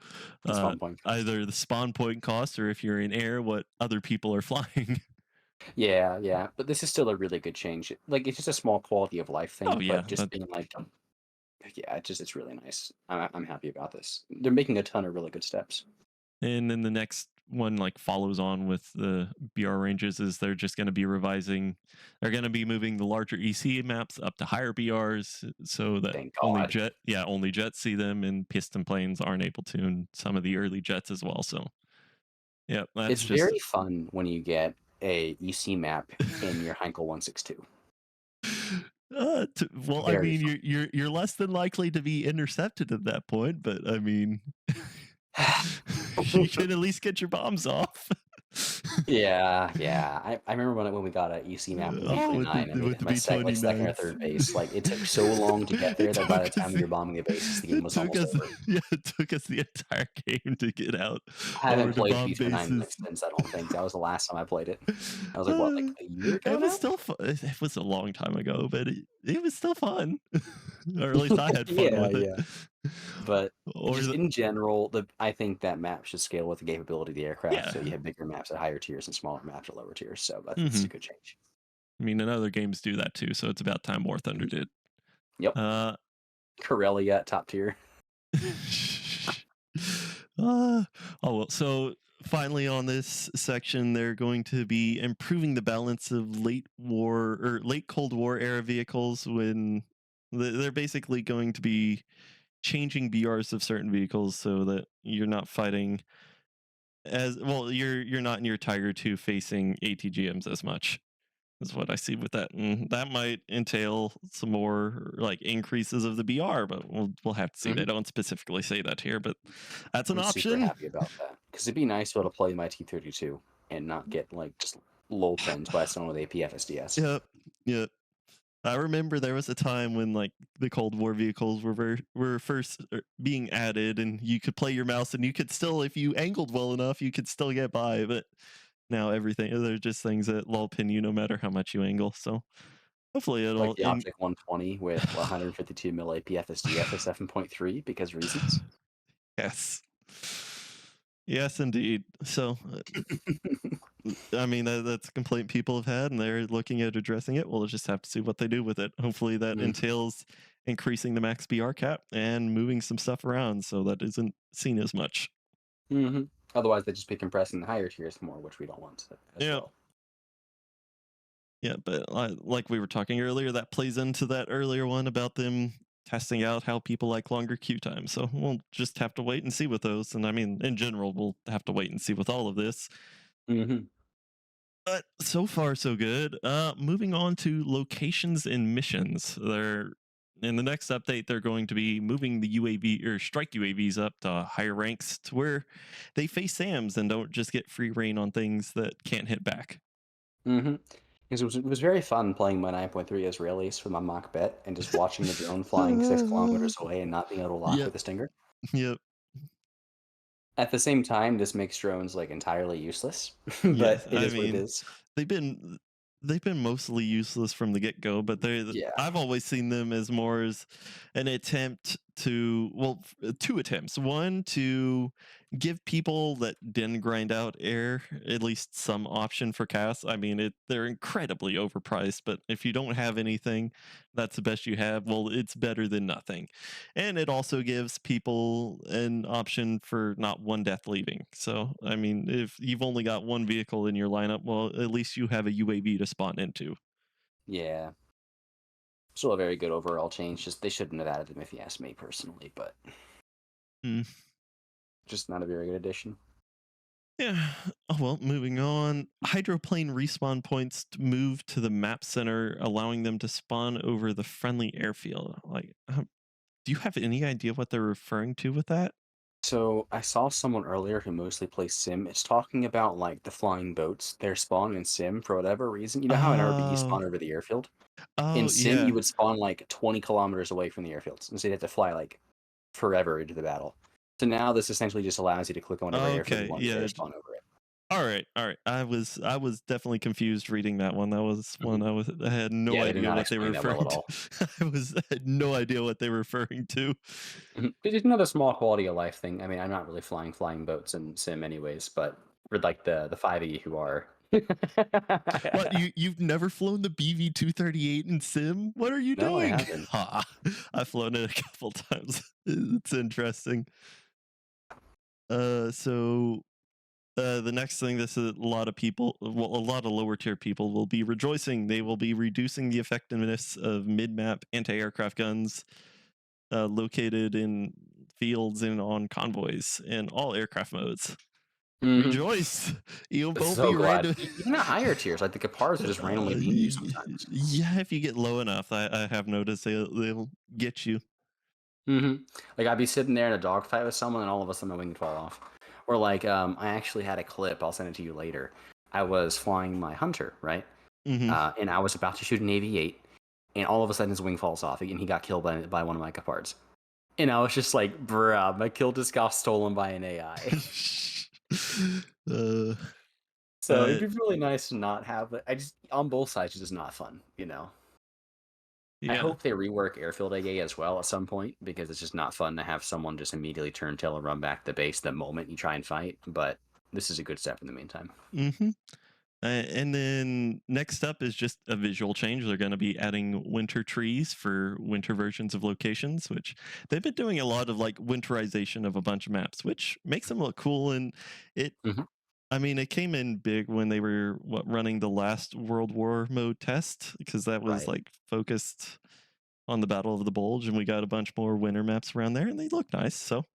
It's uh, fun point cost. either the spawn point cost, or if you're in air, what other people are flying. Yeah, yeah. But this is still a really good change. Like it's just a small quality of life Oh thing, yeah, but just being like, yeah, it's really nice. I'm happy about this. They're making a ton of really good steps. and then the next one like follows on with the BR ranges is they're just going to be revising. They're going to be moving the larger EC maps up to higher BRs so that Thank God. only jets see them, and piston planes aren't able to, and some of the early jets as well. So yeah, that's It's just very fun when you get a EC map in your Heinkel 162. well, I Very mean, fun. you're less than likely to be intercepted at that point, but I mean, you can at least get your bombs off. Yeah, yeah. I remember when we got a EC map with the Oh, B-29 and with made the my B twenty second or nines. third base. Like it took so long to get there It that by the took us. time we were bombing the bases, the game It was took almost us. over. Yeah, it took us the entire game to get out I haven't or to played bomb B-29 bases. like since. I don't think that was the last time I played it. I was like, what, like a year ago It was now? still fun. It was a long time ago, but it was still fun. Or at least I had fun Yeah, with it. yeah. But Or just the in general, the I think that map should scale with the capability of the aircraft. yeah. So you have bigger maps at higher tiers and smaller maps at lower tiers. So that's hmm a good change. I mean, and other games do that too, so it's about time War Thunder Mhm. did. Yep. Uh, Corellia at top tier. oh well. So finally, on this section, they're going to be improving the balance of late Cold War era vehicles. When they're basically going to be changing BRs of certain vehicles so that you're not fighting as well. You're not in your Tiger 2 facing ATGMs as much. Is what I see with that, and that might entail some more like increases of the BR, but we'll have to see. They Mhm. don't specifically say that here, but that's an I'm super option. happy about that because it'd be nice to be able to play my T32 and not get like just lol pinned by someone with AP FSDS. Yep, yep. I remember there was a time when like the Cold War vehicles were first being added, and you could play your mouse, and you could still, if you angled well enough, you could still get by. But now everything, they're just things that lull pin you no matter how much you angle. So hopefully Like it'll the Object 120 with 152 mil AP FSDS at 7.3 because reasons. yes. Yes, indeed. So, I mean, that's a complaint people have had, and they're looking at addressing it. We'll just have to see what they do with it. Hopefully, that Mhm. entails increasing the max BR cap and moving some stuff around so that isn't seen as much. Mhm. Otherwise, they just be compressing the higher tiers more, which we don't want as Yeah, well. yeah. But like we were talking earlier, that plays into that earlier one about them testing out how people like longer queue time. So we'll just have to wait and see with those. And I mean, in general, we'll have to wait and see with all of this. Mhm. But so far so good. Moving on to locations and missions. They're in the next update. They're going to be moving the UAV or strike UAVs up to higher ranks to where they face SAMs and don't just get free reign on things that can't hit back. Mhm. Because it was very fun playing my 9.3 Israelis for my mock bet and just watching the drone flying 6 kilometers away and not being able to lock Yep. with a stinger. Yep. At the same time, this makes drones like entirely useless, Yes. but it I is what it mean, is. they've been they've been mostly useless from the get-go, but Yeah. I've always seen them as more as an attempt to, well, 2 attempts. One, to give people that didn't grind out air at least some option for casts. I mean, they're incredibly overpriced, but if you don't have anything, that's the best you have, well, it's better than nothing. And it also gives people an option for not one death leaving. So, I mean, if you've only got one vehicle in your lineup, well, at least you have a UAV to spawn into. Yeah. Still a very good overall change. Just they shouldn't have added them if you ask me personally, but Mm, just not a very good addition. yeah. Oh, well, moving on. Hydroplane respawn points move to the map center, allowing them to spawn over the friendly airfield. Like, do you have any idea what they're referring to with that? So I saw someone earlier who mostly plays Sim. It's talking about like the flying boats. They're spawn in Sim for whatever reason. You know how in RB you Oh, spawn over the airfield? In oh, Sim, you yeah. would spawn like 20 kilometers away from the airfields, and so you'd have to fly like forever into the battle. So now this essentially just allows you to click on whatever airfield you Okay, want and just yeah. air spawn over it. All right, all right. I was definitely confused reading that one. That was one Mhm. I had no Yeah, they did idea not what they were explain that well at referring to. all. I had no idea what they were referring to. It's another small quality of life thing. I mean, I'm not really flying boats in Sim anyways, but for like the 5e who are. What, you've never flown the BV-238 in Sim? What are you No, I doing? haven't. Ha! I've flown it a couple times. It's interesting. So the next thing, this is a lot of people, well, a lot of lower tier people will be rejoicing. They will be reducing the effectiveness of mid-map anti-aircraft guns located in fields and on convoys in all aircraft modes. Mhm. Rejoice! You won't So be glad. random. Even at higher tiers, like the Kapars will just randomly beam you sometimes. Yeah, if you get low enough, I have noticed they'll get you. Like I'd be sitting there in a dogfight with someone, and all of a sudden my wing would fall off. Or like, I actually had a clip. I'll send it to you later. I was flying my Hunter, right? Hmm. And I was about to shoot an AV-8, and all of a sudden his wing falls off, and he got killed by one of my Capards. And I was just like, bruh, my kill just got stolen by an AI. uh, So it'd but be really nice to not have it. I just on both sides, it's just not fun, you know. I yeah. hope they rework airfield AA as well at some point because it's just not fun to have someone just immediately turn tail and run back to the base the moment you try and fight. But this is a good step in the meantime. Hmm. And then next up is just a visual change. They're going to be adding winter trees for winter versions of locations, which they've been doing a lot of like winterization of a bunch of maps, which makes them look cool. And it, Hmm. I mean, it came in big when they were running the last World War mode test because that was Right. like focused on the Battle of the Bulge, and we got a bunch more winter maps around there, and they look nice. So,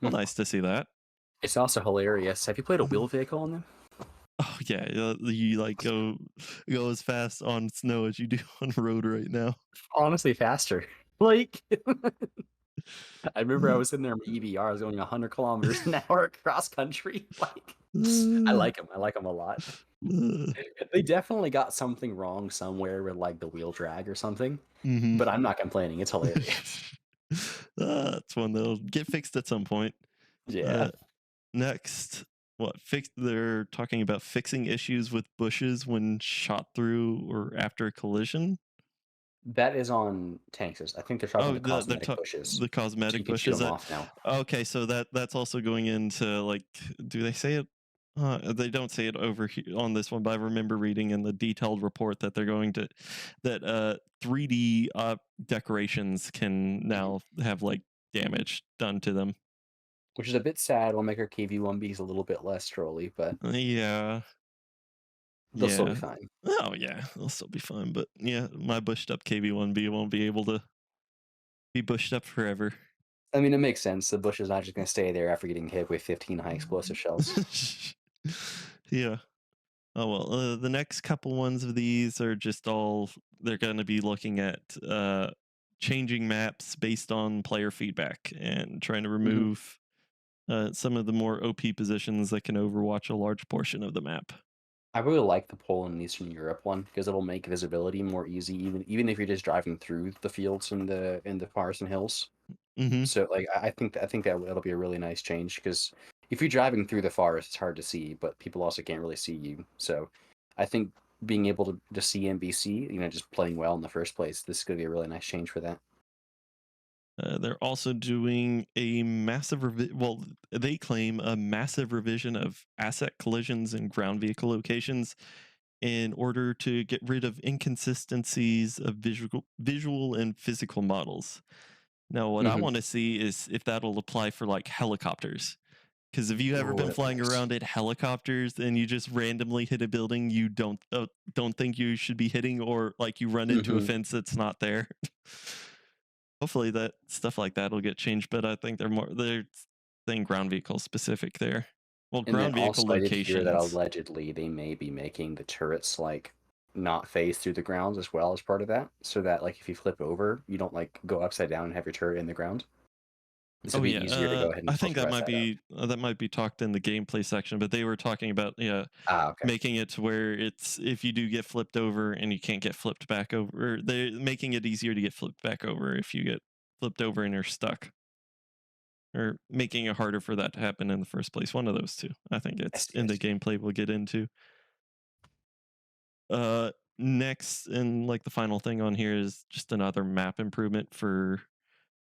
well, Mhm. nice to see that. It's also hilarious. Have you played a wheel vehicle on them? Oh yeah, you like go as fast on snow as you do on road right now. Honestly, faster. Like, I remember I was in there in my EBR. I was going 100 kilometers an hour across country. Like, I Uh, like them. I like them a lot. uh, They definitely got something wrong somewhere with like the wheel drag or something, mhm. but I'm not complaining. It's hilarious. That's one that'll get fixed at some point. Yeah. Uh, Next, what fix? They're talking about fixing issues with bushes when shot through or after a collision. That is on Tanks. I think they're talking Oh, the cosmetic bushes, the so you cosmetic can shoot bushes. them off now. Okay, so that's also going into like, do they say it? They don't say it over here on this one, but I remember reading in the detailed report that they're going to that 3D decorations can Mhm. now have like damage done to them. Which is a bit sad. Will make our KV-1Bs a little bit less trolly, but Yeah, they'll still be yeah. fine. Oh yeah, they'll still be fine, but yeah, my bushed up KV-1B won't be able to be bushed up forever. I mean, it makes sense. The bush is not just going to stay there after getting hit with 15 high explosive shells. Yeah. Oh well, the next couple ones of these are just all they're going to be looking at changing maps based on player feedback and trying to Mhm. remove some of the more OP positions that can overwatch a large portion of the map. I really like the Poland and Eastern Europe one because it'll make visibility more easy, even if you're just driving through the fields in the forest and hills. Hmm. So like I think that it'll be a really nice change because if you're driving through the forest, it's hard to see, but people also can't really see you. So I think being able to see NBC, just playing well in the first place, this is going to be a really nice change for that. They're also doing a well, they claim a massive revision of asset collisions and ground vehicle locations in order to get rid of inconsistencies of visual and physical models. Now, what I Hmm. want to see is if that'll apply for like helicopters. Because if you ever Oh, been that'd be flying nice. around in helicopters and you just randomly hit a building you don't think you should be hitting, or like you run into a Hmm. fence that's not there, hopefully that stuff like that will get changed. But I think they're saying ground vehicle specific there. Well, And then ground vehicle also, I did hear that locations. allegedly they may be making the turrets like not phase through the ground as well as part of that, so that like if you flip over, you don't like go upside down and have your turret in the ground. This would Oh be yeah, easier to go ahead and I think flip it right side up. that might be talked in the gameplay section, but they were talking about, yeah, Ah, okay. making it to where it's if you do get flipped over and you can't get flipped back over, they're making it easier to get flipped back over if you get flipped over and you're stuck, or making it harder for that to happen in the first place. One of those two. I think I it's see. I in the see. gameplay we'll get into. Next, and like the final thing on here is just another map improvement for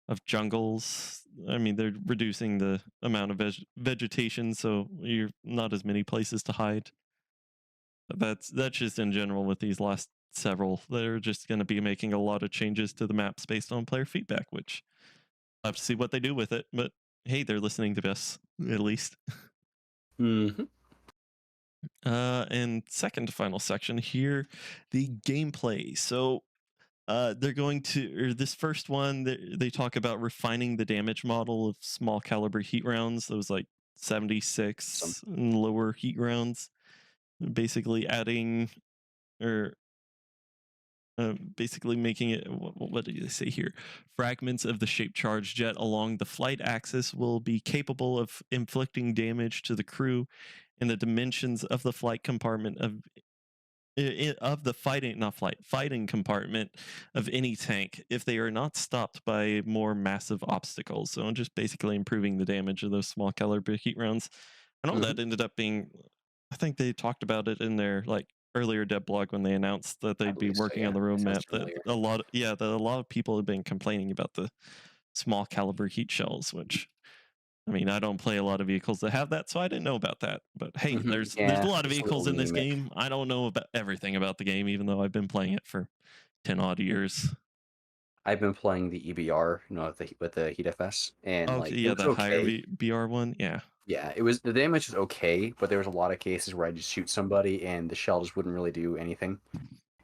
of jungles. I mean, they're reducing the amount of vegetation, so you're not as many places to hide. But that's just in general with these last several. They're just going to be making a lot of changes to the maps based on player feedback, which I have to see what they do with it. But hey, they're listening to us at least. Hmm. And second to final section here, the gameplay. So they're going to, or this first one, they talk about refining the damage model of small caliber heat rounds, those like Some. 76 and lower heat rounds, basically adding, or basically making it, what do they say here? Fragments of the shaped charge jet along the flight axis will be capable of inflicting damage to the crew in the dimensions of the flight compartment of the fighting, not flight, fighting compartment of any tank if they are not stopped by more massive obstacles. So just basically improving the damage of those small caliber heat rounds. I know Hmm. that ended up being, I think they talked about it in their like earlier dev blog when they announced that I they'd be believe so. working on Yeah, the it sounds roadmap, that familiar. that a lot of people have been complaining about the small caliber heat shells, which, I mean, I don't play a lot of vehicles that have that, so I didn't know about that. But hey, Hmm. there's a Yeah, lot of it's a vehicles little in this anemic. game. I don't know about everything about the game, even though I've been playing it for 10 odd years. I've been playing the EBR, with the Heat FS, and Okay, like it yeah, was the higher okay. BR one, yeah. Yeah, it was the damage was okay, but there was a lot of cases where I just shoot somebody and the shell just wouldn't really do anything.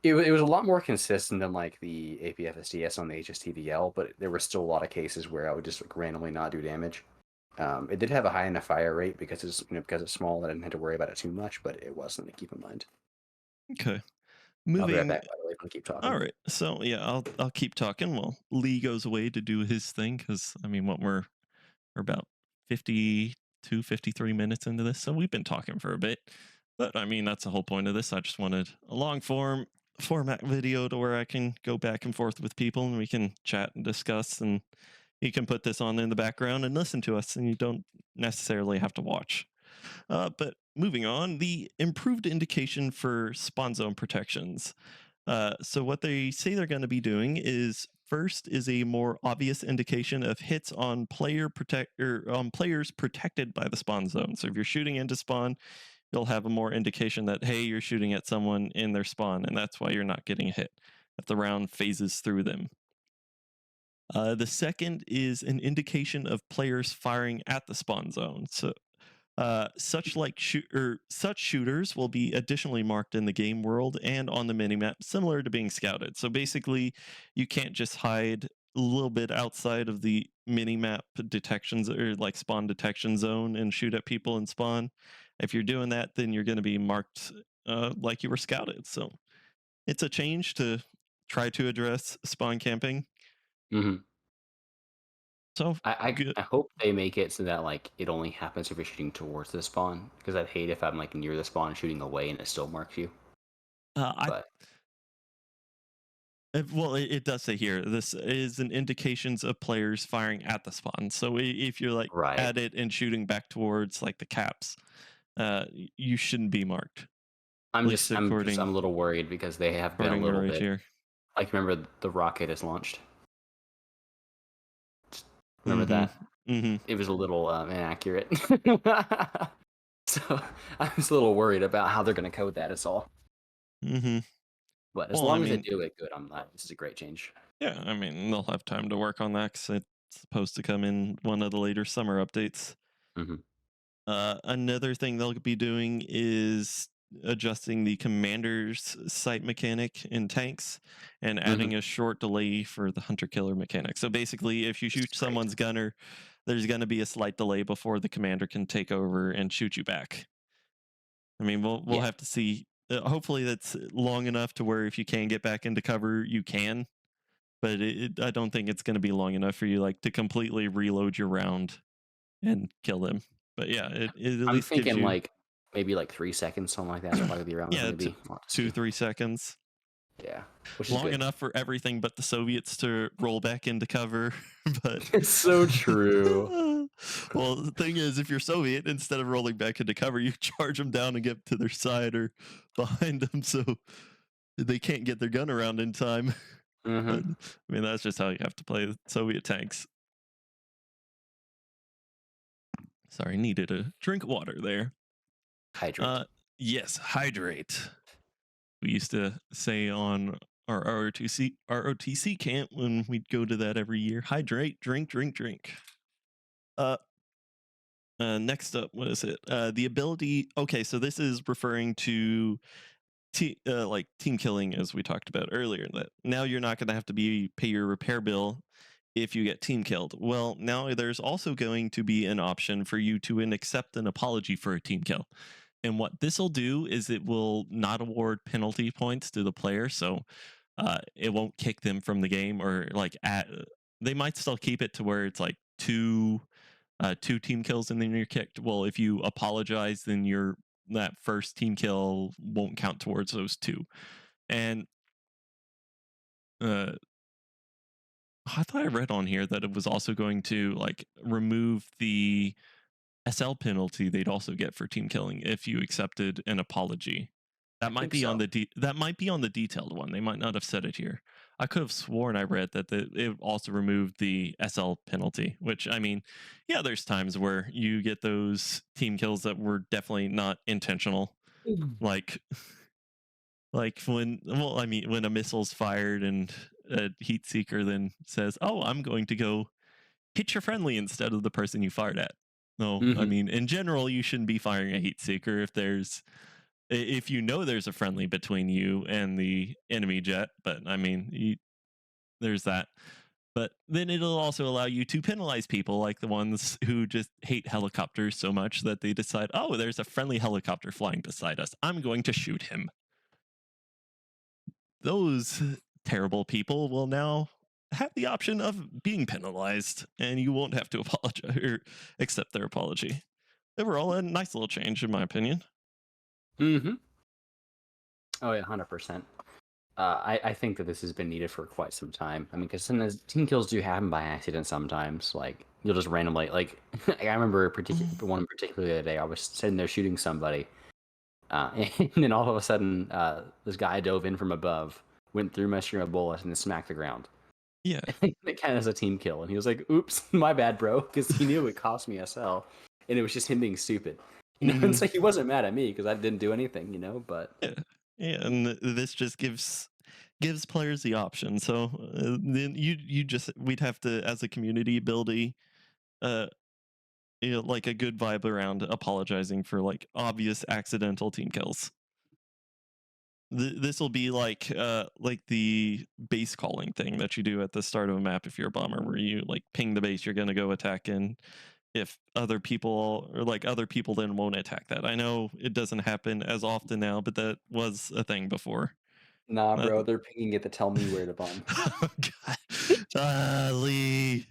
It was a lot more consistent than like the APFSDS on the HSTVL, but there were still a lot of cases where I would just like, randomly not do damage. It did have a high enough fire rate because it's small that I didn't have to worry about it too much, but it wasn't to keep in mind. Okay. I'll be right Moving. back, by the way, if I keep All talking. right. So yeah, I'll keep talking while Lee goes away to do his thing, because I mean, what we're about 52, 53 minutes into this, so we've been talking for a bit. But I mean, that's the whole point of this. I just wanted a long format video to where I can go back and forth with people and we can chat and discuss, and you can put this on in the background and listen to us, and you don't necessarily have to watch. But moving on, the improved indication for spawn zone protections. So what they say they're going to be doing is, first is a more obvious indication of hits on players protected by the spawn zone. So if you're shooting into spawn, you'll have a more indication that hey, you're shooting at someone in their spawn, and that's why you're not getting hit if the round phases through them. The second is an indication of players firing at the spawn zone. So such shooters will be additionally marked in the game world and on the minimap, similar to being scouted. So basically, you can't just hide a little bit outside of the minimap detections or like spawn detection zone and shoot at people in spawn. If you're doing that, then you're going to be marked like you were scouted. So it's a change to try to address spawn camping. Hmm. So good. I hope they make it so that like it only happens if you're shooting towards the spawn, because I'd hate if I'm like near the spawn shooting away and it still marks you. I But Well, it does say here this is an indications of players firing at the spawn. So if you're like right. at it and shooting back towards like the caps, you shouldn't be marked. At least I'm a little worried because they have been a according to little right bit here. like, remember the rocket is launched? Remember Mhm. that? Mhm. It was a little, inaccurate. So, I was a little worried about how they're gonna code that is all. Mhm. But as Well, I long as they mean, do it good, I'm not this is a great change. yeah, I mean, they'll have time to work on that because it's supposed to come in one of the later summer updates. Mhm. Another thing they'll be doing is adjusting the commander's sight mechanic in tanks and Mhm. adding a short delay for the hunter killer mechanic. So basically, if you This shoot is great. someone's gunner, there's going to be a slight delay before the commander can take over and shoot you back. I mean, we'll Yeah. have to see. Hopefully, that's long enough to where if you can get back into cover, you can. But I don't think it's going to be long enough for you like to completely reload your round and kill them. But yeah, it at I'm least gives thinking, you, like, maybe, like, 3 seconds, something like that's probably the around they're yeah, gonna be. I'll have to two see. 3 seconds, Yeah, which is long good. enough for everything but the Soviets to roll back into cover. But It's so true. well, the thing is, if you're Soviet, instead of rolling back into cover, you charge them down and get to their side or behind them, so they can't get their gun around in time. But Mhm. I mean, that's just how you have to play Soviet tanks. Sorry, needed a drink of water there. Hydrate. Uh, yes, hydrate. We used to say on our ROTC camp when we'd go to that every year. Hydrate, drink, drink, drink. Uh, Next up, what is it? The ability. Okay, so this is referring to like team killing, as we talked about earlier. That now you're not going to have to pay your repair bill if you get team killed. Well, now there's also going to be an option for you to accept an apology for a team kill. And what this will do is it will not award penalty points to the player, so it won't kick them from the game or like they might still keep it to where it's like two team kills and then you're kicked. Well, if you apologize, then that first team kill won't count towards those two. And uh, I thought I read on here that it was also going to like remove the SL penalty they'd also get for team killing if you accepted an apology. I think so. That might be on the detailed one. They might not have said it here. I could have sworn I read that it also removed the SL penalty, which I mean, yeah, there's times where you get those team kills that were definitely not intentional. Mm. Like when well, I mean, when a missile's fired and a heat seeker then says, "Oh, I'm going to go hit your friendly instead of the person you fired at." No, I Mhm. mean, in general, you shouldn't be firing a heat seeker if you know there's a friendly between you and the enemy jet. But I mean, there's that. But then it'll also allow you to penalize people like the ones who just hate helicopters so much that they decide, oh, there's a friendly helicopter flying beside us. I'm going to shoot him. Those terrible people will now have the option of being penalized, and you won't have to apologize or accept their apology. Overall, a nice little change, in my opinion. Mhm. Oh, yeah, 100%. I think that this has been needed for quite some time. I mean, because sometimes team kills do happen by accident sometimes. Like, you'll just randomly, like, I remember one in particular the other day. I was sitting there shooting somebody, and then all of a sudden, this guy dove in from above, went through my stream of bullets, and then smacked the ground. Yeah. It kind of as a team kill, and he was like, "Oops, my bad, bro," because he knew it cost me SL, and it was just him being stupid, And Hmm. so he wasn't mad at me because I didn't do anything, But Yeah. Yeah, and this just gives players the option. So then you just we'd have to as a community build uh like a good vibe around apologizing for like obvious accidental team kills. This will be like the base calling thing that you do at the start of a map if you're a bomber, where you like ping the base you're going to go attack in. If other people then won't attack that. I know it doesn't happen as often now, but that was a thing before. nah, Uh, bro, they're pinging it to tell me where to bomb. oh God. Lee.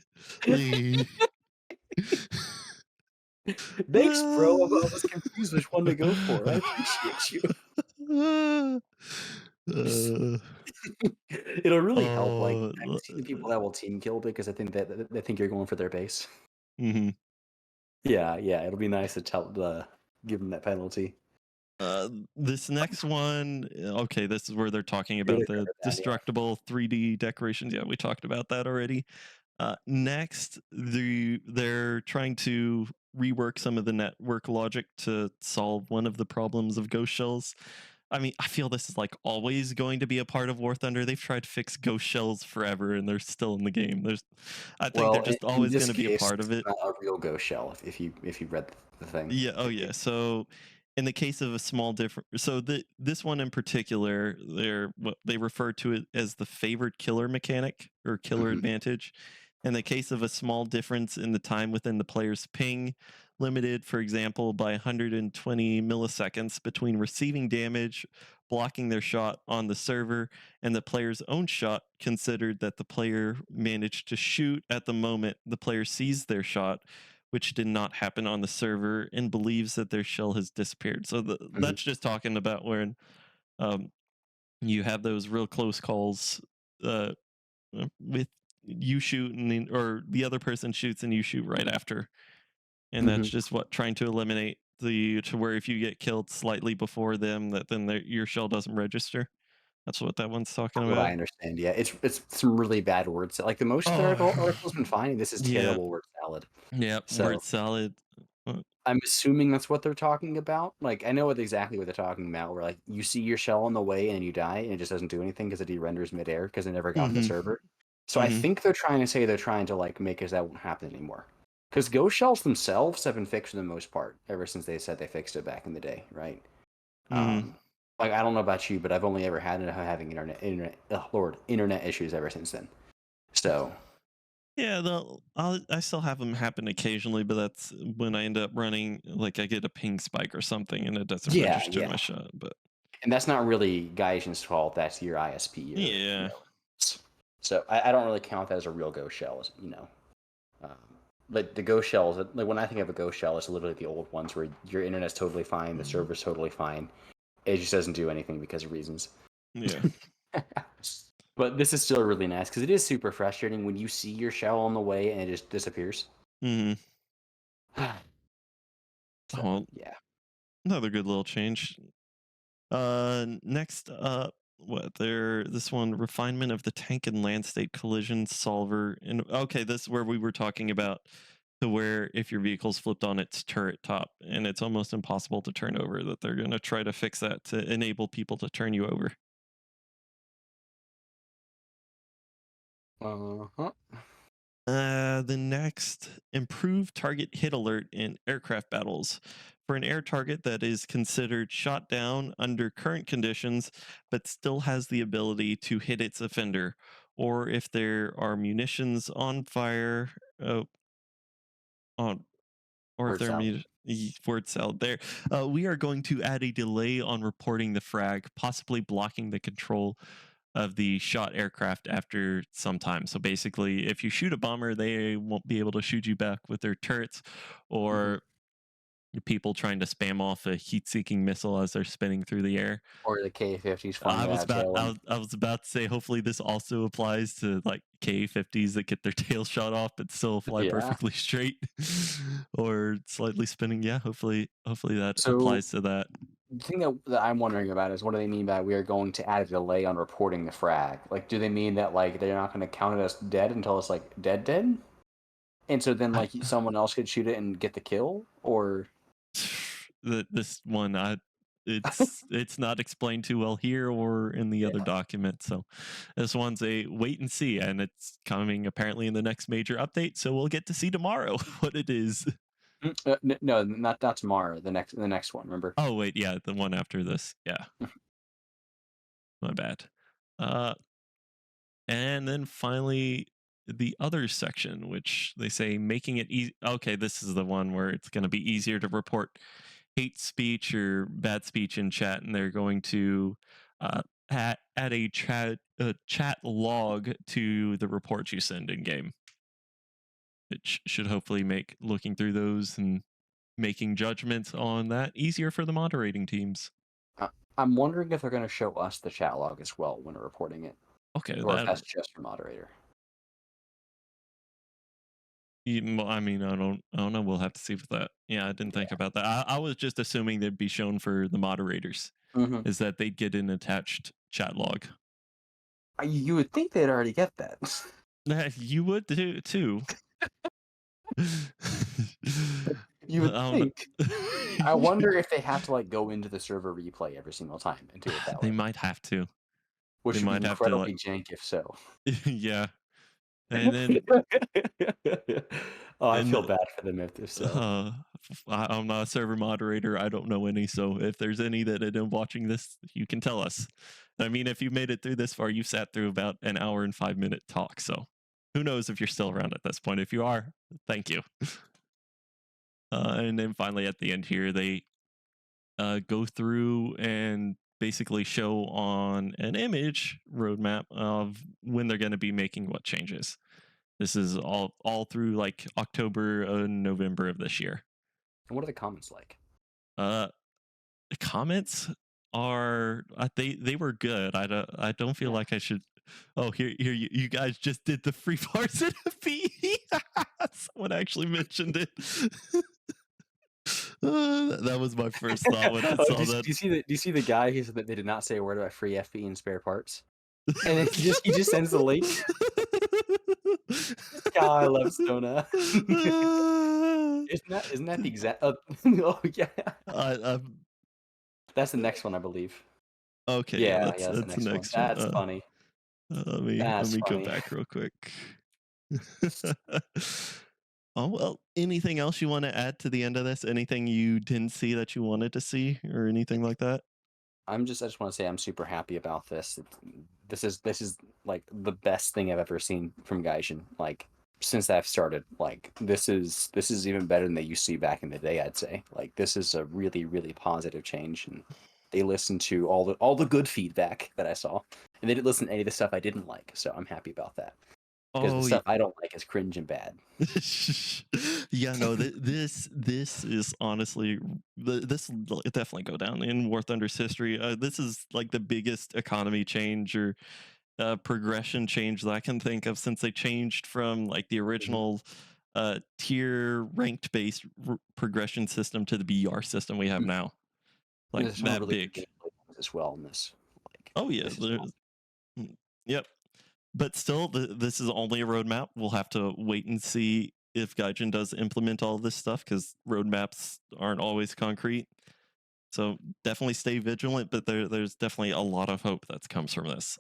Thanks, bro. I was confused which one to go for. I appreciate you. Uh, It'll really help. Like oh, I've seen people that will team kill because I think that they think you're going for their base. mhm. Yeah, yeah. It'll be nice to give them that penalty. This next one, okay, this is where they're talking We about already the covered that, yeah. destructible 3D decorations. Yeah, we talked about that already. Next, they're trying to rework some of the network logic to solve one of the problems of ghost shells. I mean, I feel this is like always going to be a part of War Thunder. They've tried to fix ghost shells forever, and they're still in the game. I think they're Well, just in always this going to be a case, part of it's it. not a real ghost shell if you read the thing. Yeah, oh It, yeah. it, So in the case of a small different so this one in particular, they're what they refer to it as the favored killer mechanic or killer mhm, advantage. In the case of a small difference in the time within the player's ping, limited, for example, by 120 milliseconds between receiving damage, blocking their shot on the server, and the player's own shot, considered that the player managed to shoot at the moment the player sees their shot, which did not happen on the server, and believes that their shell has disappeared. So mhm, that's just talking about when um, you have those real close calls uh, with you shoot and or the other person shoots and you shoot right after, and that's mhm. just what trying to eliminate the to where if you get killed slightly before them, that then your shell doesn't register. That's what that one's talking What I about. understand, yeah, it's some really bad words. Like the most of the Oh, article's been fine. This is yeah, terrible word salad. yeah. So Word salad. I'm assuming that's what they're talking about. Like I know exactly what they're talking about. Where like you see your shell on the way and you die and it just doesn't do anything because it de-renders midair because it never got on the Mm-hmm. server. So I Mm-hmm. think they're trying to say they're trying to like make us that won't happen anymore. Because ghost shells themselves have been fixed for the most part ever since they said they fixed it back in the day, right? Mm-hmm. Um, like I don't know about you, but I've only ever had having internet issues ever since then. So Yeah, I still have them happen occasionally, but that's when I end up running like I get a ping spike or something and it doesn't yeah, register yeah, my shot. But and that's not really Gaijin's fault. That's your ISP or yeah, So I don't really count that as a real ghost shell, Um, like the ghost shells, like when I think of a ghost shell, it's literally the old ones where your internet's totally fine, the mm, server's totally fine. It just doesn't do anything because of reasons. yeah, But this is still really nice because it is super frustrating when you see your shell on the way and it just disappears. hmm. So Oh, yeah. another good little change. Next up, what there? This one refinement of the tank and land state collision solver. And okay, this is where we were talking about to where if your vehicle's flipped on its turret top and it's almost impossible to turn over, that they're going to try to fix that to enable people to turn you over. Uh-huh. The next, improve target hit alert in aircraft battles. For an air target that is considered shot down under current conditions, but still has the ability to hit its offender, or if there are munitions on fire, on or if Word there are salad. word salad there, we are going to add a delay on reporting the frag, possibly blocking the control of the shot aircraft after some time. So basically, if you shoot a bomber, they won't be able to shoot you back with their turrets, Hmm. or people trying to spam off a heat-seeking missile as they're spinning through the air. Or the K-50s flying without tailing. I was about to say, hopefully this also applies to like K-50s that get their tail shot off but still fly Yeah. perfectly straight or slightly spinning. Yeah, hopefully that So applies to that. the thing that I'm wondering about is what do they mean by we are going to add a delay on reporting the frag? Like, do they mean that like they're not going to count it as dead until it's like dead? And so then I, like someone else could shoot it and get the kill, or this one, it's not explained too well here or in the other yeah. document. So this one's a wait and see, and it's coming apparently in the next major update. So we'll get to see tomorrow what it is. No, not tomorrow. The next one. Remember? Oh wait, yeah, the one after this. Yeah, my bad. Uh, and then finally the other section, which they say making it easy. Okay, this is the one where it's going to be easier to report hate speech or bad speech in chat, and they're going to add a chat log to the reports you send in game. It should hopefully make looking through those and making judgments on that easier for the moderating teams. Uh, I'm wondering if they're going to show us the chat log as well when reporting it, Okay, or if that that's just for moderator. I mean, I don't know. We'll have to see with that. Yeah, I didn't think Yeah. about that. I was just assuming they'd be shown for the moderators, Hmm. is that they'd get an attached chat log. You would think they'd already get that. You would too. You would I don't think. I wonder if they have to like go into the server replay every single time and do it that they way, might have to. They which would be might have to like, incredibly jank if so. yeah. And then Oh, I and feel bad for them if so. uh, I'm not a server moderator. I don't know any. So if there's any that end up watching this, you can tell us. I mean, if you made it through this far, you sat through about an hour and 5 minute talk. So who knows if you're still around at this point? If you are, thank you. And then finally at the end here, they go through and basically show on an image roadmap of when they're going to be making what changes. This is all through like October and November of this year. And what are the comments like? Uh, the comments are they were good. I don't feel Yeah. like I should. Oh, here you guys just did the free parts in a fee. Someone actually mentioned it. That was my first thought when I Oh, saw that. do you see the guy who said that they did not say a word about free FP and spare parts? And then he just sends the link. God, I love Stona. Isn't that the exact? Oh yeah, I that's the next one, I believe. okay, yeah, Yeah, yeah, that's the that's the next one. next one. That's funny. Let That's me go funny. back real quick. Oh well, anything else you want to add to the end of this? Anything you didn't see that you wanted to see, or anything like that? I just want to say I'm super happy about this. This is like the best thing I've ever seen from Gaijin. Like since I've started, like this is even better than they used to be back in the day. I'd say like this is a really really positive change, and they listened to all the good feedback that I saw, and they didn't listen to any of the stuff I didn't like. So I'm happy about that because the Oh stuff I don't like is cringe and bad. yeah, no, this is honestly this will definitely go down in War Thunder's history. This is like the biggest economy change or progression change that I can think of since they changed from like the Mhm. original tier ranked based progression system to the BR system we have Mhm. now. Like There's some that really good big. gameplay things as well in this. Like Oh yeah, this is there's yep. But still, this is only a roadmap. We'll have to wait and see if Gaijin does implement all this stuff because roadmaps aren't always concrete. So definitely stay vigilant, but there's definitely a lot of hope that comes from this.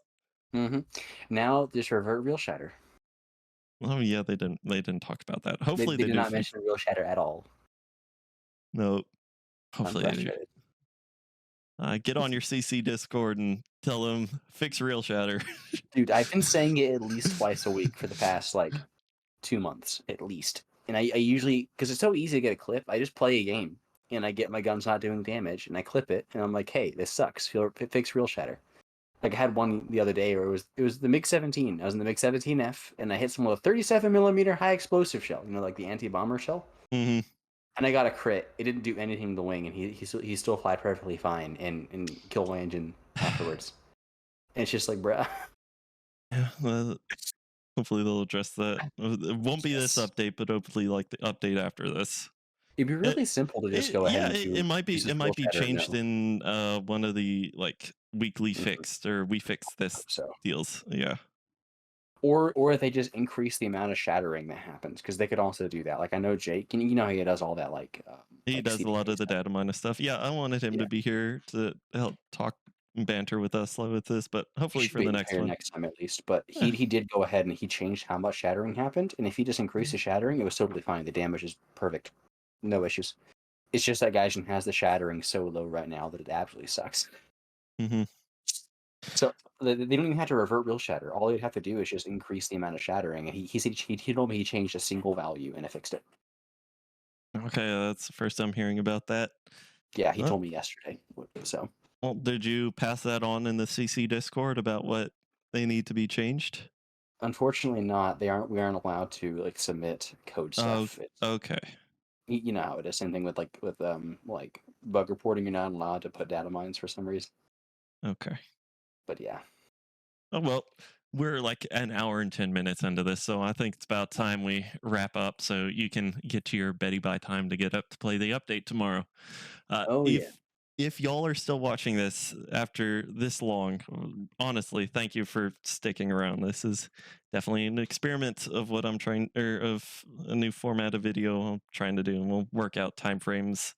awesome. Now just revert real shatter. Oh yeah, they didn't talk about that. They, Hopefully they they did do. not mention real shatter at all. No, I'm hopefully they do. frustrated. Get on your CC Discord and tell them fix Real Shatter. Dude, I've been saying it at least twice a week for the past like 2 months at least. And I usually, because it's so easy to get a clip, I just play a game and I get my guns not doing damage and I clip it and I'm like, hey, this sucks. Fix real shatter. Like I had one the other day where it was the MiG 17. I was in the MiG 17F and I hit someone with a 37 millimeter high explosive shell, like the anti bomber shell. Hmm. And I got a crit. It didn't do anything to the wing, and he still fly perfectly fine and kill my engine afterwards. And it's just like, bruh. Yeah, hopefully they'll address that. It won't be this Yes. update, but hopefully like the update after this. It'd be It, really simple to just it go ahead yeah, and it do might be uses it real might be shatter. changed No, in one of the like weekly mhm, fixed or we fixed hope this so. deals. Yeah. Or they just increase the amount of shattering that happens because they could also do that. Like I know Jake, you know how he does all that He like does a lot CDK of the stuff. data minus stuff. Yeah, I wanted him Yeah, to be here to help talk and banter with us with this, but he hopefully should for the be next here one. next time at least. But Yeah. he did go ahead and he changed how much shattering happened, and if he just increased the shattering, it was totally fine. The damage is perfect, no issues. It's just that Gaijin has the shattering so low right now that it absolutely sucks. Hmm. So they don't even have to revert real shatter. All they'd have to do is just increase the amount of shattering. And he said he told me he changed a single value and it fixed it. Okay, that's the first I'm hearing about that. Yeah, he Uh, told me yesterday. So well, did you pass that on in the CC Discord about what they need to be changed? unfortunately, not. We aren't allowed to like submit code Oh, stuff. It's okay, you know how it is. Same thing with like bug reporting. You're not allowed to put data mines for some reason. okay. But yeah, Oh well, we're like an hour and 10 minutes into this, so I think it's about time we wrap up so you can get to your Betty by time to get up to play the update tomorrow. Oh yeah. If y'all are still watching this after this long, honestly, thank you for sticking around. This is definitely an experiment of what I'm trying, or of a new format of video I'm trying to do, and we'll work out time frames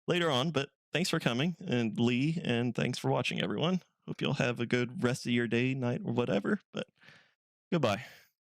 later on. But thanks for coming, and Lee, and thanks for watching, everyone. Hope you'll have a good rest of your day, night, or whatever. But goodbye.